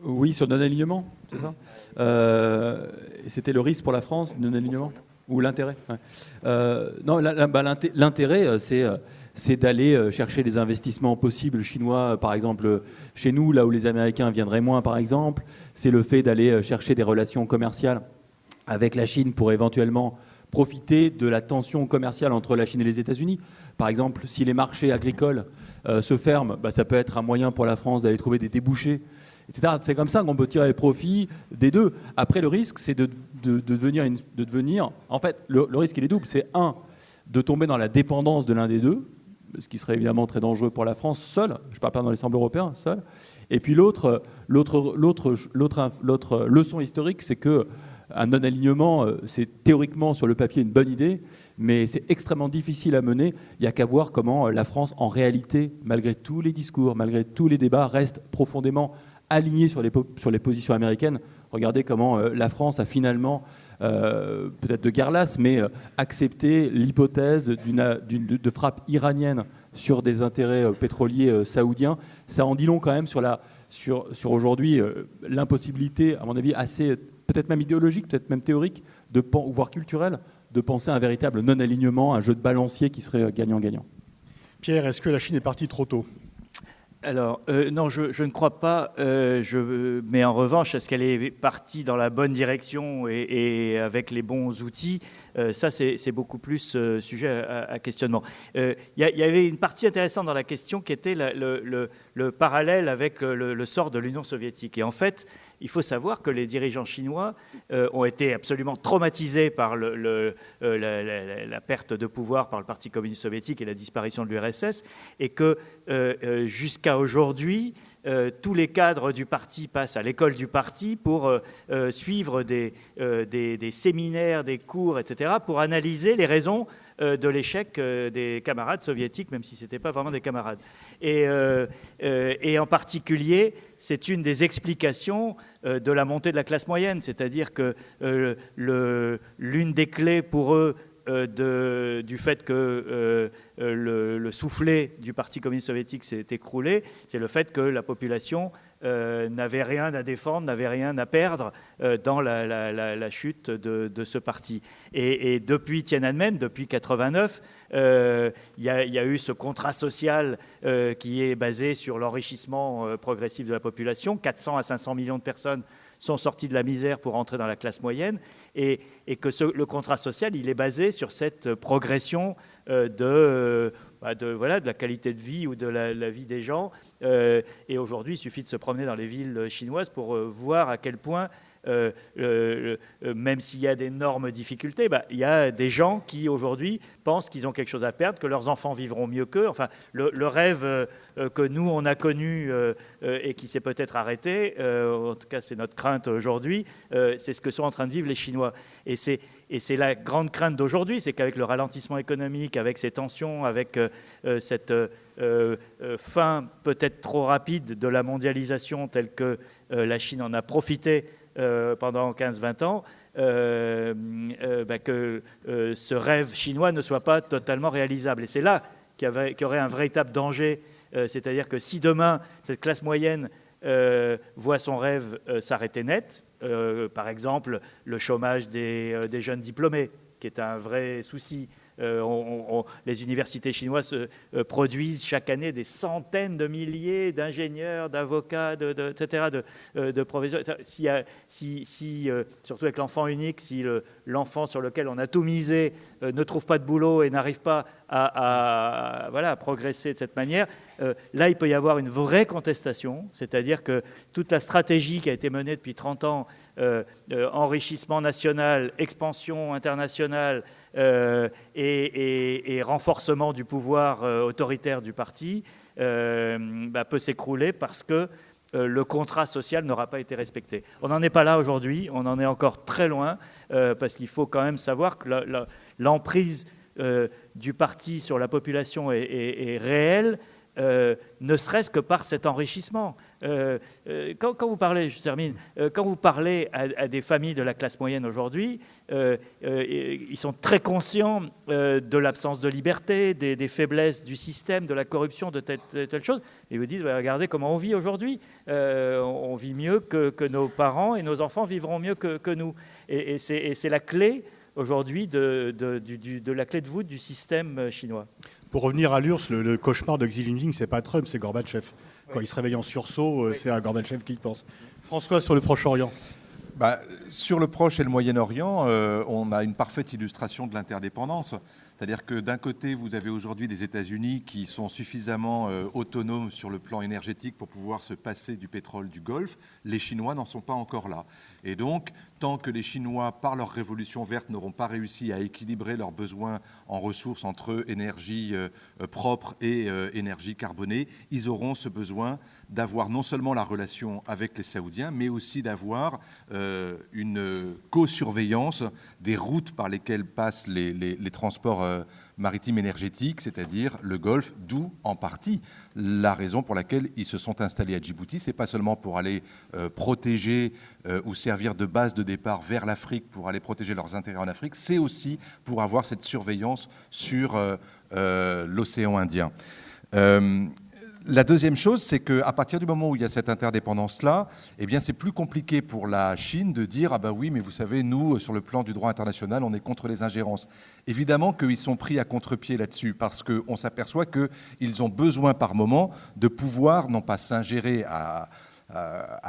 Oui, sur le non-alignement, c'est ça ? Et c'était le risque pour la France, le non-alignement ? Ou l'intérêt ? Ouais. Non, l'intérêt, c'est d'aller chercher des investissements possibles chinois, par exemple, chez nous, là où les Américains viendraient moins, par exemple. C'est le fait d'aller chercher des relations commerciales avec la Chine pour éventuellement profiter de la tension commerciale entre la Chine et les États-Unis. Par exemple, si les marchés agricoles se ferment, ça peut être un moyen pour la France d'aller trouver des débouchés, etc. C'est comme ça qu'on peut tirer profit des deux. Après, le risque, c'est de devenir... En fait, le risque, il est double. C'est de tomber dans la dépendance de l'un des deux, ce qui serait évidemment très dangereux pour la France seule. Je ne parle pas dans les ensembles européens, seule. Et puis l'autre leçon historique, c'est que un non-alignement, c'est théoriquement sur le papier une bonne idée, mais c'est extrêmement difficile à mener. Il n'y a qu'à voir comment la France, en réalité, malgré tous les discours, malgré tous les débats, reste profondément alignée sur les positions américaines. Regardez comment la France a finalement, peut-être de guerre lasse, mais accepté l'hypothèse de frappe iranienne sur des intérêts pétroliers saoudiens. Ça en dit long quand même sur aujourd'hui l'impossibilité, à mon avis, assez peut-être même idéologique, peut-être même théorique, voire culturelle, de penser à un véritable non-alignement, un jeu de balancier qui serait gagnant-gagnant. Pierre, est-ce que la Chine est partie trop tôt ? Alors, non, je ne crois pas, mais en revanche, est-ce qu'elle est partie dans la bonne direction et avec les bons outils ? Ça, c'est beaucoup plus sujet à questionnement. Il y avait une partie intéressante dans la question qui était le parallèle avec le sort de l'Union soviétique. Et en fait, il faut savoir que les dirigeants chinois ont été absolument traumatisés par la perte de pouvoir par le Parti communiste soviétique et la disparition de l'URSS, et que jusqu'à aujourd'hui, tous les cadres du parti passent à l'école du parti pour suivre des séminaires, des cours, etc., pour analyser les raisons de l'échec des camarades soviétiques, même si ce n'étaient pas vraiment des camarades. Et en particulier, c'est une des explications de la montée de la classe moyenne, c'est-à-dire que l'une des clés pour eux du fait que le soufflet du Parti communiste soviétique s'est écroulé, c'est le fait que la population n'avait rien à défendre, n'avait rien à perdre dans la chute de ce parti. Et depuis Tiananmen, depuis 1989, il y a eu ce contrat social qui est basé sur l'enrichissement progressif de la population. 400 à 500 millions de personnes sont sorties de la misère pour entrer dans la classe moyenne, et que le contrat social, il est basé sur cette progression de la qualité de vie ou de la vie des gens. Et aujourd'hui, il suffit de se promener dans les villes chinoises pour voir à quel point, même s'il y a d'énormes difficultés, il y a des gens qui aujourd'hui pensent qu'ils ont quelque chose à perdre, que leurs enfants vivront mieux qu'eux. Enfin, le rêve que nous, on a connu et qui s'est peut-être arrêté, en tout cas c'est notre crainte aujourd'hui, c'est ce que sont en train de vivre les Chinois. Et c'est la grande crainte d'aujourd'hui, c'est qu'avec le ralentissement économique, avec ces tensions, avec cette fin peut-être trop rapide de la mondialisation telle que la Chine en a profité pendant 15-20 ans, que ce rêve chinois ne soit pas totalement réalisable. Et c'est là qu'il y aurait un véritable danger, c'est-à-dire que si demain, cette classe moyenne voit son rêve s'arrêter net, par exemple le chômage des jeunes diplômés, qui est un vrai souci. Les universités chinoises produisent chaque année des centaines de milliers d'ingénieurs, d'avocats, etc., de professeurs. Surtout avec l'enfant unique, si l'enfant sur lequel on a tout misé ne trouve pas de boulot et n'arrive pas à progresser de cette manière, là, il peut y avoir une vraie contestation, c'est-à-dire que toute la stratégie qui a été menée depuis 30 ans, enrichissement national, expansion internationale et renforcement du pouvoir autoritaire du parti peut s'écrouler parce que le contrat social n'aura pas été respecté. On n'en est pas là aujourd'hui, on en est encore très loin, parce qu'il faut quand même savoir que l'emprise du parti sur la population est réelle, ne serait-ce que par cet enrichissement. Quand vous parlez, je termine, quand vous parlez à des familles de la classe moyenne aujourd'hui, ils sont très conscients de l'absence de liberté, des faiblesses du système, de la corruption, de telle chose. Ils vous disent, regardez comment on vit aujourd'hui. On vit mieux que nos parents, et nos enfants vivront mieux que nous. Et c'est la clé aujourd'hui de la clé de voûte du système chinois. Pour revenir à l'URSS, le cauchemar de Xi Jinping, c'est pas Trump, c'est Gorbatchev. Quand il se réveille en sursaut, c'est à Gorbatchev qu'il pense. François, sur le Proche-Orient. Sur le Proche et le Moyen-Orient, on a une parfaite illustration de l'interdépendance. C'est-à-dire que d'un côté, vous avez aujourd'hui des États-Unis qui sont suffisamment autonomes sur le plan énergétique pour pouvoir se passer du pétrole du Golfe. Les Chinois n'en sont pas encore là. Et donc, tant que les Chinois, par leur révolution verte, n'auront pas réussi à équilibrer leurs besoins en ressources entre énergie propre et énergie carbonée, ils auront ce besoin d'avoir non seulement la relation avec les Saoudiens, mais aussi d'avoir une co-surveillance des routes par lesquelles passent les transports maritimes énergétiques, c'est-à-dire le Golfe, d'où en partie la raison pour laquelle ils se sont installés à Djibouti. Ce n'est pas seulement pour aller protéger ou servir de base de départ vers l'Afrique, pour aller protéger leurs intérêts en Afrique, c'est aussi pour avoir cette surveillance sur l'océan Indien. La deuxième chose, c'est qu'à partir du moment où il y a cette interdépendance-là, eh bien, c'est plus compliqué pour la Chine de dire « Ah ben oui, mais vous savez, nous, sur le plan du droit international, on est contre les ingérences ». Évidemment qu'ils sont pris à contre-pied là-dessus, parce qu'on s'aperçoit qu'ils ont besoin par moment de pouvoir, non pas s'ingérer à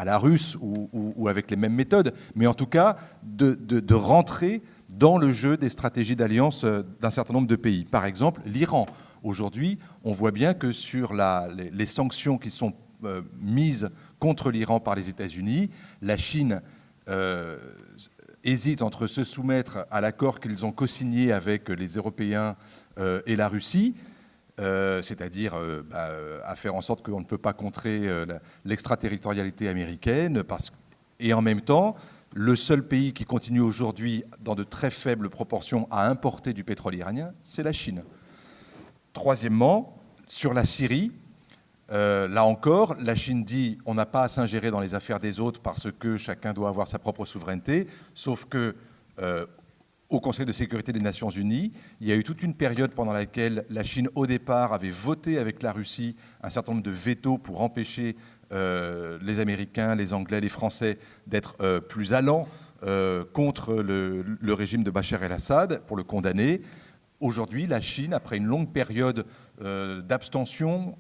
la russe ou avec les mêmes méthodes, mais en tout cas de rentrer dans le jeu des stratégies d'alliance d'un certain nombre de pays. Par exemple, l'Iran. Aujourd'hui, on voit bien que sur les sanctions qui sont mises contre l'Iran par les États-Unis, la Chine hésite entre se soumettre à l'accord qu'ils ont co-signé avec les Européens et la Russie, c'est-à-dire à faire en sorte qu'on ne peut pas contrer l'extraterritorialité américaine, et en même temps, le seul pays qui continue aujourd'hui, dans de très faibles proportions, à importer du pétrole iranien, c'est la Chine. Troisièmement, sur la Syrie, là encore, la Chine dit on n'a pas à s'ingérer dans les affaires des autres parce que chacun doit avoir sa propre souveraineté, sauf que au Conseil de sécurité des Nations Unies, il y a eu toute une période pendant laquelle la Chine, au départ, avait voté avec la Russie un certain nombre de vétos pour empêcher les Américains, les Anglais, les Français d'être plus allants contre le régime de Bachar el-Assad, pour le condamner. Aujourd'hui, la Chine, après une longue période d'abstention,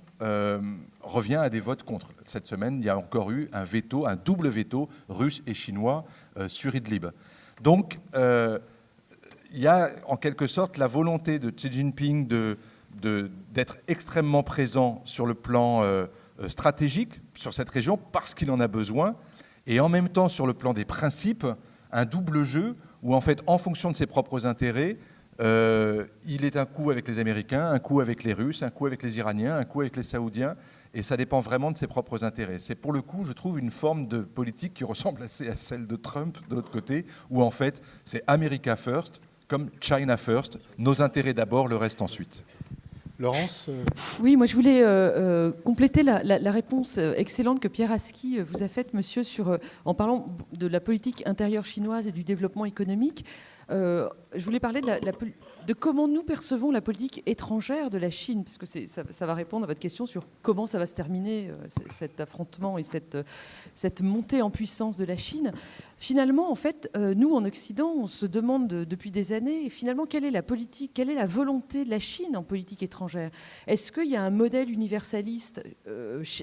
revient à des votes contre. Cette semaine, il y a encore eu un veto, un double veto russe et chinois sur Idlib. Donc, il y a en quelque sorte la volonté de Xi Jinping d'être extrêmement présent sur le plan stratégique, sur cette région, parce qu'il en a besoin, et en même temps, sur le plan des principes, un double jeu où, en fait, en fonction de ses propres intérêts, il est un coup avec les Américains, un coup avec les Russes, un coup avec les Iraniens, un coup avec les Saoudiens, et ça dépend vraiment de ses propres intérêts. C'est pour le coup, je trouve, une forme de politique qui ressemble assez à celle de Trump de l'autre côté, où en fait c'est America first, comme China first, nos intérêts d'abord, le reste ensuite. Laurence Oui, moi je voulais compléter la réponse excellente que Pierre Aski vous a faite, monsieur, en parlant de la politique intérieure chinoise et du développement économique. Je voulais parler de comment nous percevons la politique étrangère de la Chine, parce que ça va répondre à votre question sur comment ça va se terminer, cet affrontement et cette montée en puissance de la Chine. Finalement, en fait, nous, en Occident, on se demande depuis des années, finalement, quelle est la politique, quelle est la volonté de la Chine en politique étrangère ? Est-ce qu'il y a un modèle universaliste,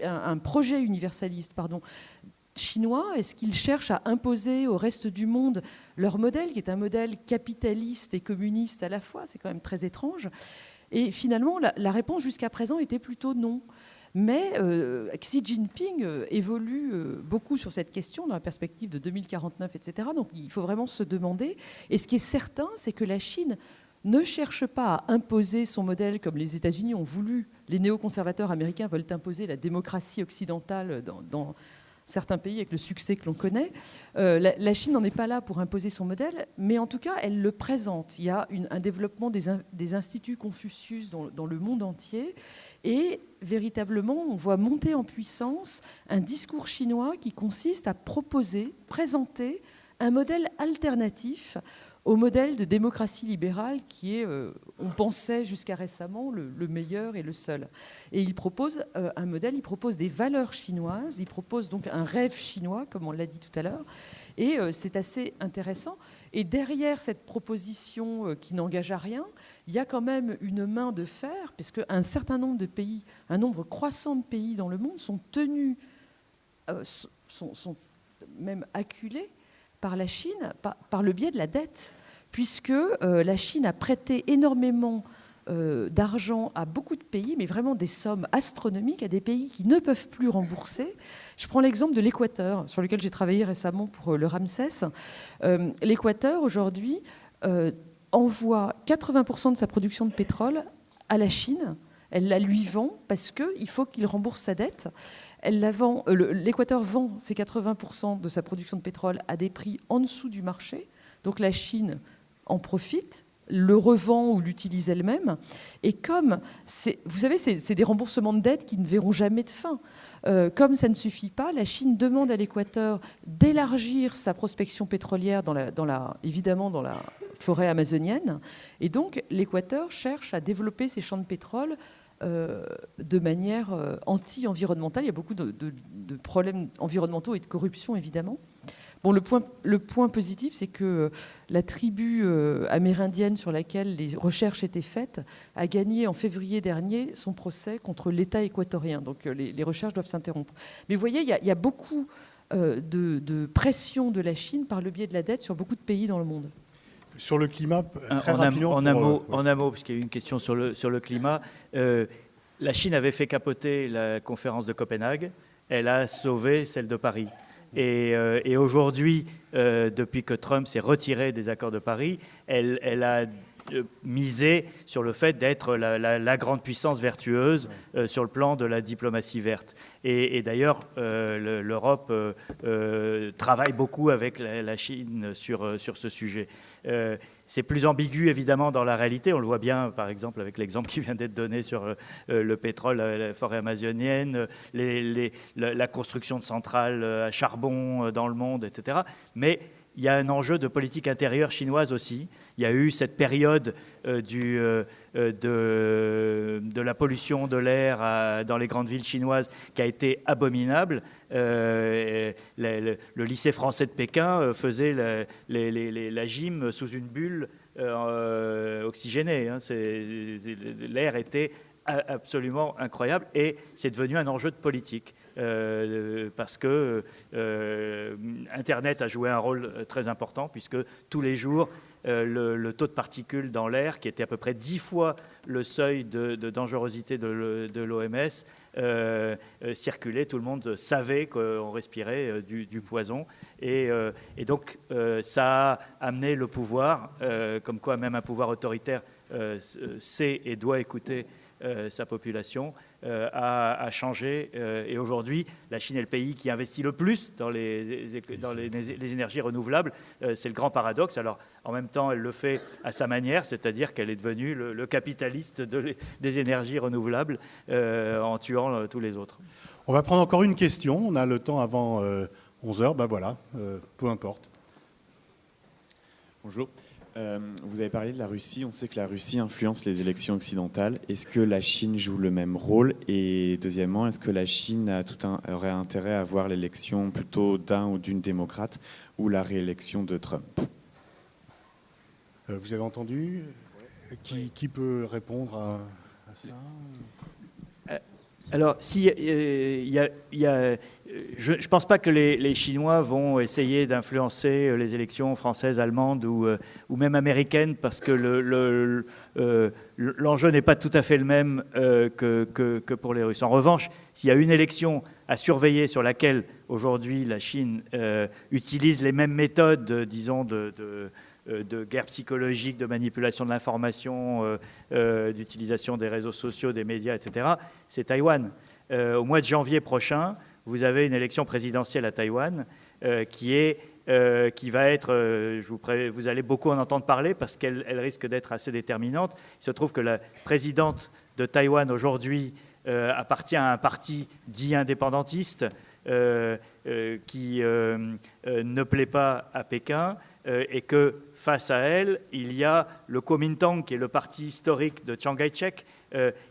un projet universaliste, pardon, chinois? Est-ce qu'ils cherchent à imposer au reste du monde leur modèle, qui est un modèle capitaliste et communiste à la fois? C'est quand même très étrange. Et finalement, la réponse jusqu'à présent était plutôt non. Mais Xi Jinping évolue beaucoup sur cette question dans la perspective de 2049, etc. Donc il faut vraiment se demander. Et ce qui est certain, c'est que la Chine ne cherche pas à imposer son modèle comme les États-Unis ont voulu. Les néoconservateurs américains veulent imposer la démocratie occidentale dans certains pays avec le succès que l'on connaît. La Chine n'en est pas là pour imposer son modèle, mais en tout cas, elle le présente. Il y a un développement des instituts Confucius dans le monde entier, et véritablement, on voit monter en puissance un discours chinois qui consiste à présenter un modèle alternatif au modèle de démocratie libérale qui est, on pensait jusqu'à récemment, le meilleur et le seul. Et il propose un modèle, il propose des valeurs chinoises, il propose donc un rêve chinois, comme on l'a dit tout à l'heure, et c'est assez intéressant. Et derrière cette proposition qui n'engage à rien, il y a quand même une main de fer, puisque un certain nombre de pays, un nombre croissant de pays dans le monde sont tenus, sont même acculés par la Chine, par le biais de la dette, puisque la Chine a prêté énormément d'argent à beaucoup de pays, mais vraiment des sommes astronomiques, à des pays qui ne peuvent plus rembourser. Je prends l'exemple de l'Équateur, sur lequel j'ai travaillé récemment pour le Ramsès. L'Équateur, aujourd'hui, envoie 80% de sa production de pétrole à la Chine. Elle la lui vend parce qu'il faut qu'il rembourse sa dette. L'Équateur vend ses 80% de sa production de pétrole à des prix en dessous du marché. Donc la Chine en profite, le revend ou l'utilise elle-même. Et comme, vous savez, c'est des remboursements de dettes qui ne verront jamais de fin. Comme ça ne suffit pas, la Chine demande à l'Équateur d'élargir sa prospection pétrolière évidemment dans la forêt amazonienne. Et donc l'Équateur cherche à développer ses champs de pétrole de manière anti-environnementale. Il y a beaucoup de problèmes environnementaux et de corruption, évidemment. Bon, le point positif, c'est que la tribu amérindienne sur laquelle les recherches étaient faites a gagné en février dernier son procès contre l'État équatorien. Donc les recherches doivent s'interrompre. Mais vous voyez, il y a beaucoup de pression de la Chine par le biais de la dette sur beaucoup de pays dans le monde. Sur le climat, très rapidement. En un mot, parce qu'il y a eu une question sur le climat. La Chine avait fait capoter la conférence de Copenhague. Elle a sauvé celle de Paris. Et aujourd'hui, depuis que Trump s'est retiré des accords de Paris, elle a misé sur le fait d'être la grande puissance vertueuse sur le plan de la diplomatie verte. Et d'ailleurs, l'Europe travaille beaucoup avec la Chine sur ce sujet. C'est plus ambigu, évidemment, dans la réalité. On le voit bien, par exemple, avec l'exemple qui vient d'être donné sur le pétrole, la forêt amazonienne, la construction de centrales à charbon dans le monde, etc. Mais il y a un enjeu de politique intérieure chinoise aussi. Il y a eu cette période de la pollution de l'air dans les grandes villes chinoises qui a été abominable. Le lycée français de Pékin faisait la gym sous une bulle oxygénée. L'air était absolument incroyable et c'est devenu un enjeu de politique. Parce que Internet a joué un rôle très important puisque tous les jours, le taux de particules dans l'air, qui était à peu près 10 fois le seuil de dangerosité de l'OMS, circulait. Tout le monde savait qu'on respirait du poison. Et donc, ça a amené le pouvoir, comme quoi même un pouvoir autoritaire sait et doit écouter sa population, a changé. Et aujourd'hui, la Chine est le pays qui investit le plus dans les énergies renouvelables. C'est le grand paradoxe. Alors, en même temps, elle le fait à sa manière, c'est-à-dire qu'elle est devenue le capitaliste des énergies renouvelables en tuant tous les autres. On va prendre encore une question. On a le temps avant 11h. Ben voilà, peu importe. Bonjour. Vous avez parlé de la Russie. On sait que la Russie influence les élections occidentales. Est-ce que la Chine joue le même rôle? Et deuxièmement, est-ce que la Chine aurait intérêt à voir l'élection plutôt d'un ou d'une démocrate ou la réélection de Trump? Vous avez entendu? Qui peut répondre à ça? Alors, je ne pense pas que les Chinois vont essayer d'influencer les élections françaises, allemandes ou même américaines, parce que l'enjeu n'est pas tout à fait le même que pour les Russes. En revanche, s'il y a une élection à surveiller sur laquelle aujourd'hui la Chine utilise les mêmes méthodes, disons, de guerre psychologique, de manipulation de l'information, d'utilisation des réseaux sociaux, des médias, etc., c'est Taïwan. Au mois de janvier prochain, vous avez une élection présidentielle à Taïwan qui va être, vous allez beaucoup en entendre parler parce qu'elle risque d'être assez déterminante. Il se trouve que la présidente de Taïwan aujourd'hui appartient à un parti dit indépendantiste qui ne plaît pas à Pékin et que face à elle, il y a le Kuomintang, qui est le parti historique de Chiang Kai-shek,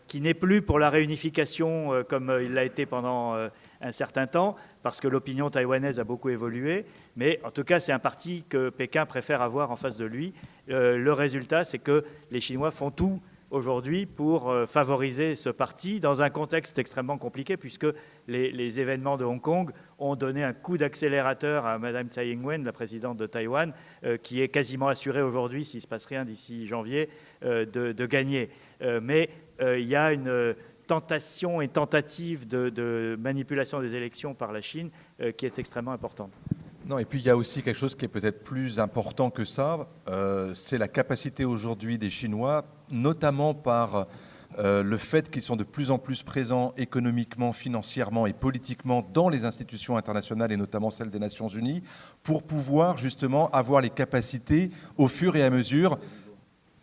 qui n'est plus pour la réunification comme il l'a été pendant un certain temps, parce que l'opinion taïwanaise a beaucoup évolué. Mais en tout cas, c'est un parti que Pékin préfère avoir en face de lui. Le résultat, c'est que les Chinois font tout aujourd'hui pour favoriser ce parti dans un contexte extrêmement compliqué puisque les événements de Hong Kong ont donné un coup d'accélérateur à Mme Tsai Ing-wen, la présidente de Taïwan, qui est quasiment assurée aujourd'hui, s'il ne se passe rien d'ici janvier, de gagner. Mais il y a une tentation et tentative de manipulation des élections par la Chine qui est extrêmement importante. Non, et puis il y a aussi quelque chose qui est peut-être plus important que ça, c'est la capacité aujourd'hui des Chinois, notamment par le fait qu'ils sont de plus en plus présents économiquement, financièrement et politiquement dans les institutions internationales et notamment celles des Nations Unies, pour pouvoir justement avoir les capacités au fur et à mesure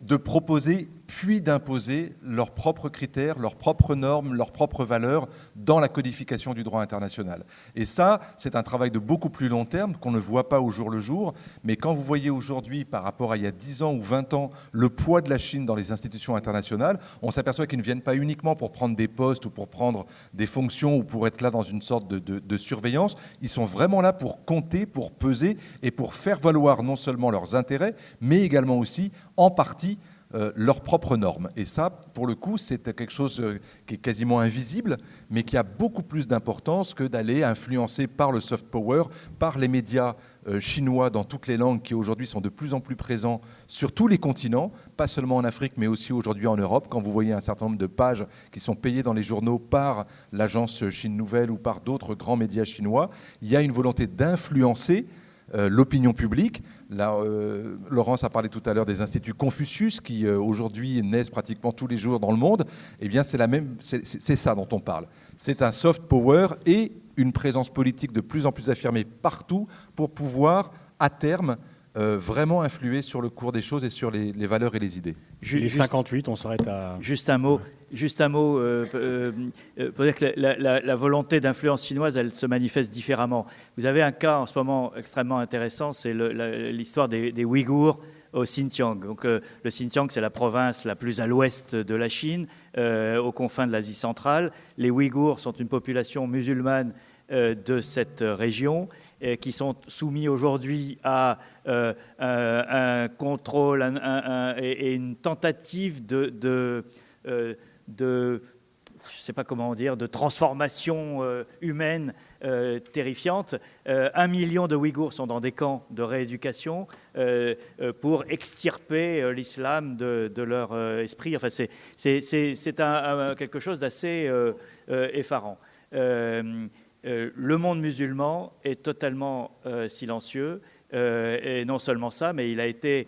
de proposer puis d'imposer leurs propres critères, leurs propres normes, leurs propres valeurs dans la codification du droit international. Et ça, c'est un travail de beaucoup plus long terme qu'on ne voit pas au jour le jour, mais quand vous voyez aujourd'hui, par rapport à il y a 10 ans ou 20 ans, le poids de la Chine dans les institutions internationales, on s'aperçoit qu'ils ne viennent pas uniquement pour prendre des postes ou pour prendre des fonctions ou pour être là dans une sorte de surveillance, ils sont vraiment là pour compter, pour peser et pour faire valoir non seulement leurs intérêts, mais également aussi, en partie, leurs propres normes. Et ça, pour le coup, c'est quelque chose qui est quasiment invisible, mais qui a beaucoup plus d'importance que d'aller influencer par le soft power, par les médias chinois dans toutes les langues qui aujourd'hui sont de plus en plus présents sur tous les continents, pas seulement en Afrique, mais aussi aujourd'hui en Europe. Quand vous voyez un certain nombre de pages qui sont payées dans les journaux par l'agence Chine Nouvelle ou par d'autres grands médias chinois, il y a une volonté d'influencer l'opinion publique. Là, Laurence a parlé tout à l'heure des instituts Confucius qui aujourd'hui naissent pratiquement tous les jours dans le monde. Eh bien, c'est ça dont on parle. C'est un soft power et une présence politique de plus en plus affirmée partout pour pouvoir, à terme, vraiment influer sur le cours des choses et sur les valeurs et les idées. Les 58, on s'arrête à... Juste un mot pour dire que la volonté d'influence chinoise, elle se manifeste différemment. Vous avez un cas en ce moment extrêmement intéressant, c'est l'histoire des Ouïghours au Xinjiang. Donc, le Xinjiang, c'est la province la plus à l'ouest de la Chine, aux confins de l'Asie centrale. Les Ouïghours sont une population musulmane de cette région, qui sont soumis aujourd'hui à un contrôle et une tentative de je ne sais pas comment dire, de transformation humaine terrifiante. 1 million de Ouïghours sont dans des camps de rééducation pour extirper l'islam de leur esprit. Enfin, c'est quelque chose d'assez effarant. Le monde musulman est totalement silencieux, et non seulement ça, mais il a été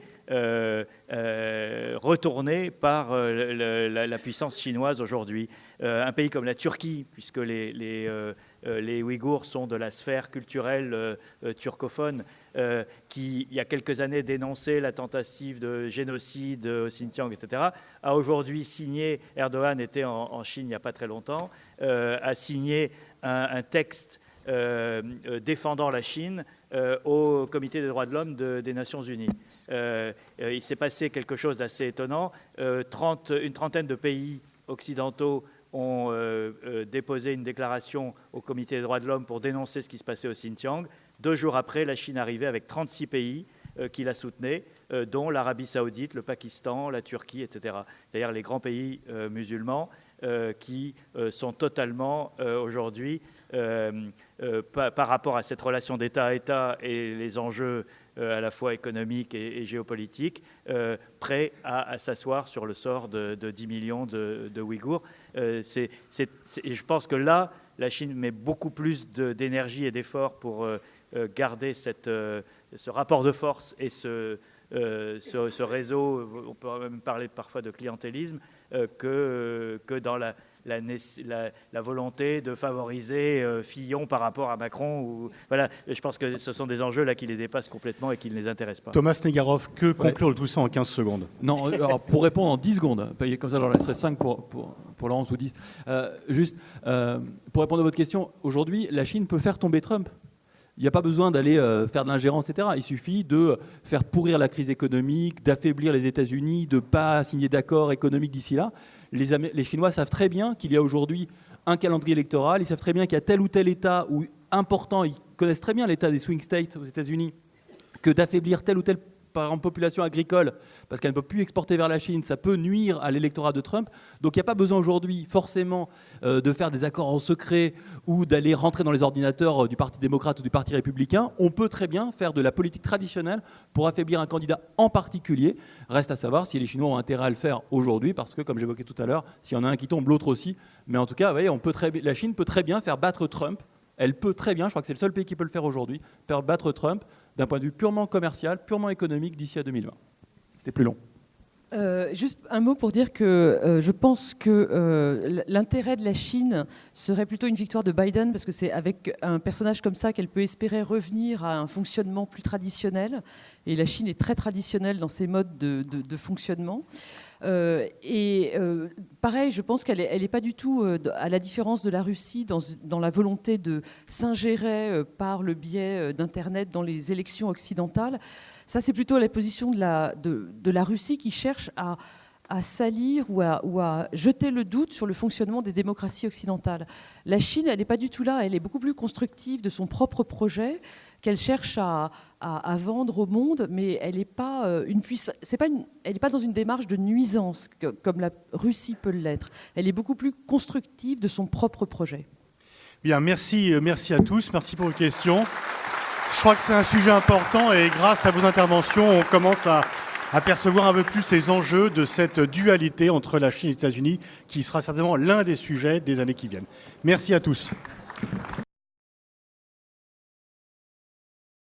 retourné par la puissance chinoise aujourd'hui. Un pays comme la Turquie, puisque les Ouïghours sont de la sphère culturelle turcophone, qui, il y a quelques années, dénonçait la tentative de génocide au Xinjiang, etc., a aujourd'hui signé, Erdogan était en Chine il n'y a pas très longtemps, a signé un texte défendant la Chine au Comité des droits de l'homme des Nations Unies. Il s'est passé quelque chose d'assez étonnant. Une trentaine de pays occidentaux ont déposé une déclaration au Comité des droits de l'homme pour dénoncer ce qui se passait au Xinjiang. 2 jours après, la Chine arrivait avec 36 pays qui la soutenaient, dont l'Arabie Saoudite, le Pakistan, la Turquie, etc. C'est-à-dire les grands pays musulmans qui sont totalement aujourd'hui, par rapport à cette relation d'État à État et les enjeux à la fois économiques et géopolitiques, prêts à s'asseoir sur le sort de 10 millions de Ouïghours. Je pense que là, la Chine met beaucoup plus d'énergie et d'efforts pour garder ce rapport de force et ce réseau, on peut même parler parfois de clientélisme, que dans la volonté de favoriser Fillon par rapport à Macron. Voilà, je pense que ce sont des enjeux là qui les dépassent complètement et qui ne les intéressent pas. Thomas Snegarov, que conclure le tout ça en 15 secondes? Non, alors pour répondre en 10 secondes, comme ça j'en laisserai 5 pour Laurence ou 10. Juste, pour répondre à votre question, aujourd'hui, la Chine peut faire tomber Trump. Il n'y a pas besoin d'aller faire de l'ingérence, etc. Il suffit de faire pourrir la crise économique, d'affaiblir les États-Unis, de ne pas signer d'accord économique d'ici là. Les Chinois savent très bien qu'il y a aujourd'hui un calendrier électoral. Ils savent très bien qu'il y a tel ou tel État important. Ils connaissent très bien l'état des swing states aux États-Unis, que d'affaiblir telle ou telle, par exemple, population agricole, parce qu'elle ne peut plus exporter vers la Chine, ça peut nuire à l'électorat de Trump. Donc il n'y a pas besoin aujourd'hui forcément de faire des accords en secret ou d'aller rentrer dans les ordinateurs du Parti démocrate ou du Parti républicain. On peut très bien faire de la politique traditionnelle pour affaiblir un candidat en particulier. Reste à savoir si les Chinois ont intérêt à le faire aujourd'hui, parce que, comme j'évoquais tout à l'heure, s'il y en a un qui tombe, l'autre aussi. Mais en tout cas, vous voyez, la Chine peut très bien faire battre Trump. Elle peut très bien, je crois que c'est le seul pays qui peut le faire aujourd'hui, faire battre Trump d'un point de vue purement commercial, purement économique d'ici à 2020. C'était plus long. Juste un mot pour dire que je pense que l'intérêt de la Chine serait plutôt une victoire de Biden, parce que c'est avec un personnage comme ça qu'elle peut espérer revenir à un fonctionnement plus traditionnel. Et la Chine est très traditionnelle dans ses modes de fonctionnement. Pareil, je pense qu'elle n'est pas du tout, à la différence de la Russie, dans la volonté de s'ingérer par le biais d'Internet dans les élections occidentales. Ça, c'est plutôt la position de la Russie qui cherche à salir ou à jeter le doute sur le fonctionnement des démocraties occidentales. La Chine, elle n'est pas du tout là. Elle est beaucoup plus constructive de son propre projet qu'elle cherche à vendre au monde, mais elle n'est pas elle n'est pas dans une démarche de nuisance comme la Russie peut l'être. Elle est beaucoup plus constructive de son propre projet. Bien, merci à tous. Merci pour vos questions. Je crois que c'est un sujet important et grâce à vos interventions, on commence à percevoir un peu plus ces enjeux de cette dualité entre la Chine et les États-Unis qui sera certainement l'un des sujets des années qui viennent. Merci à tous.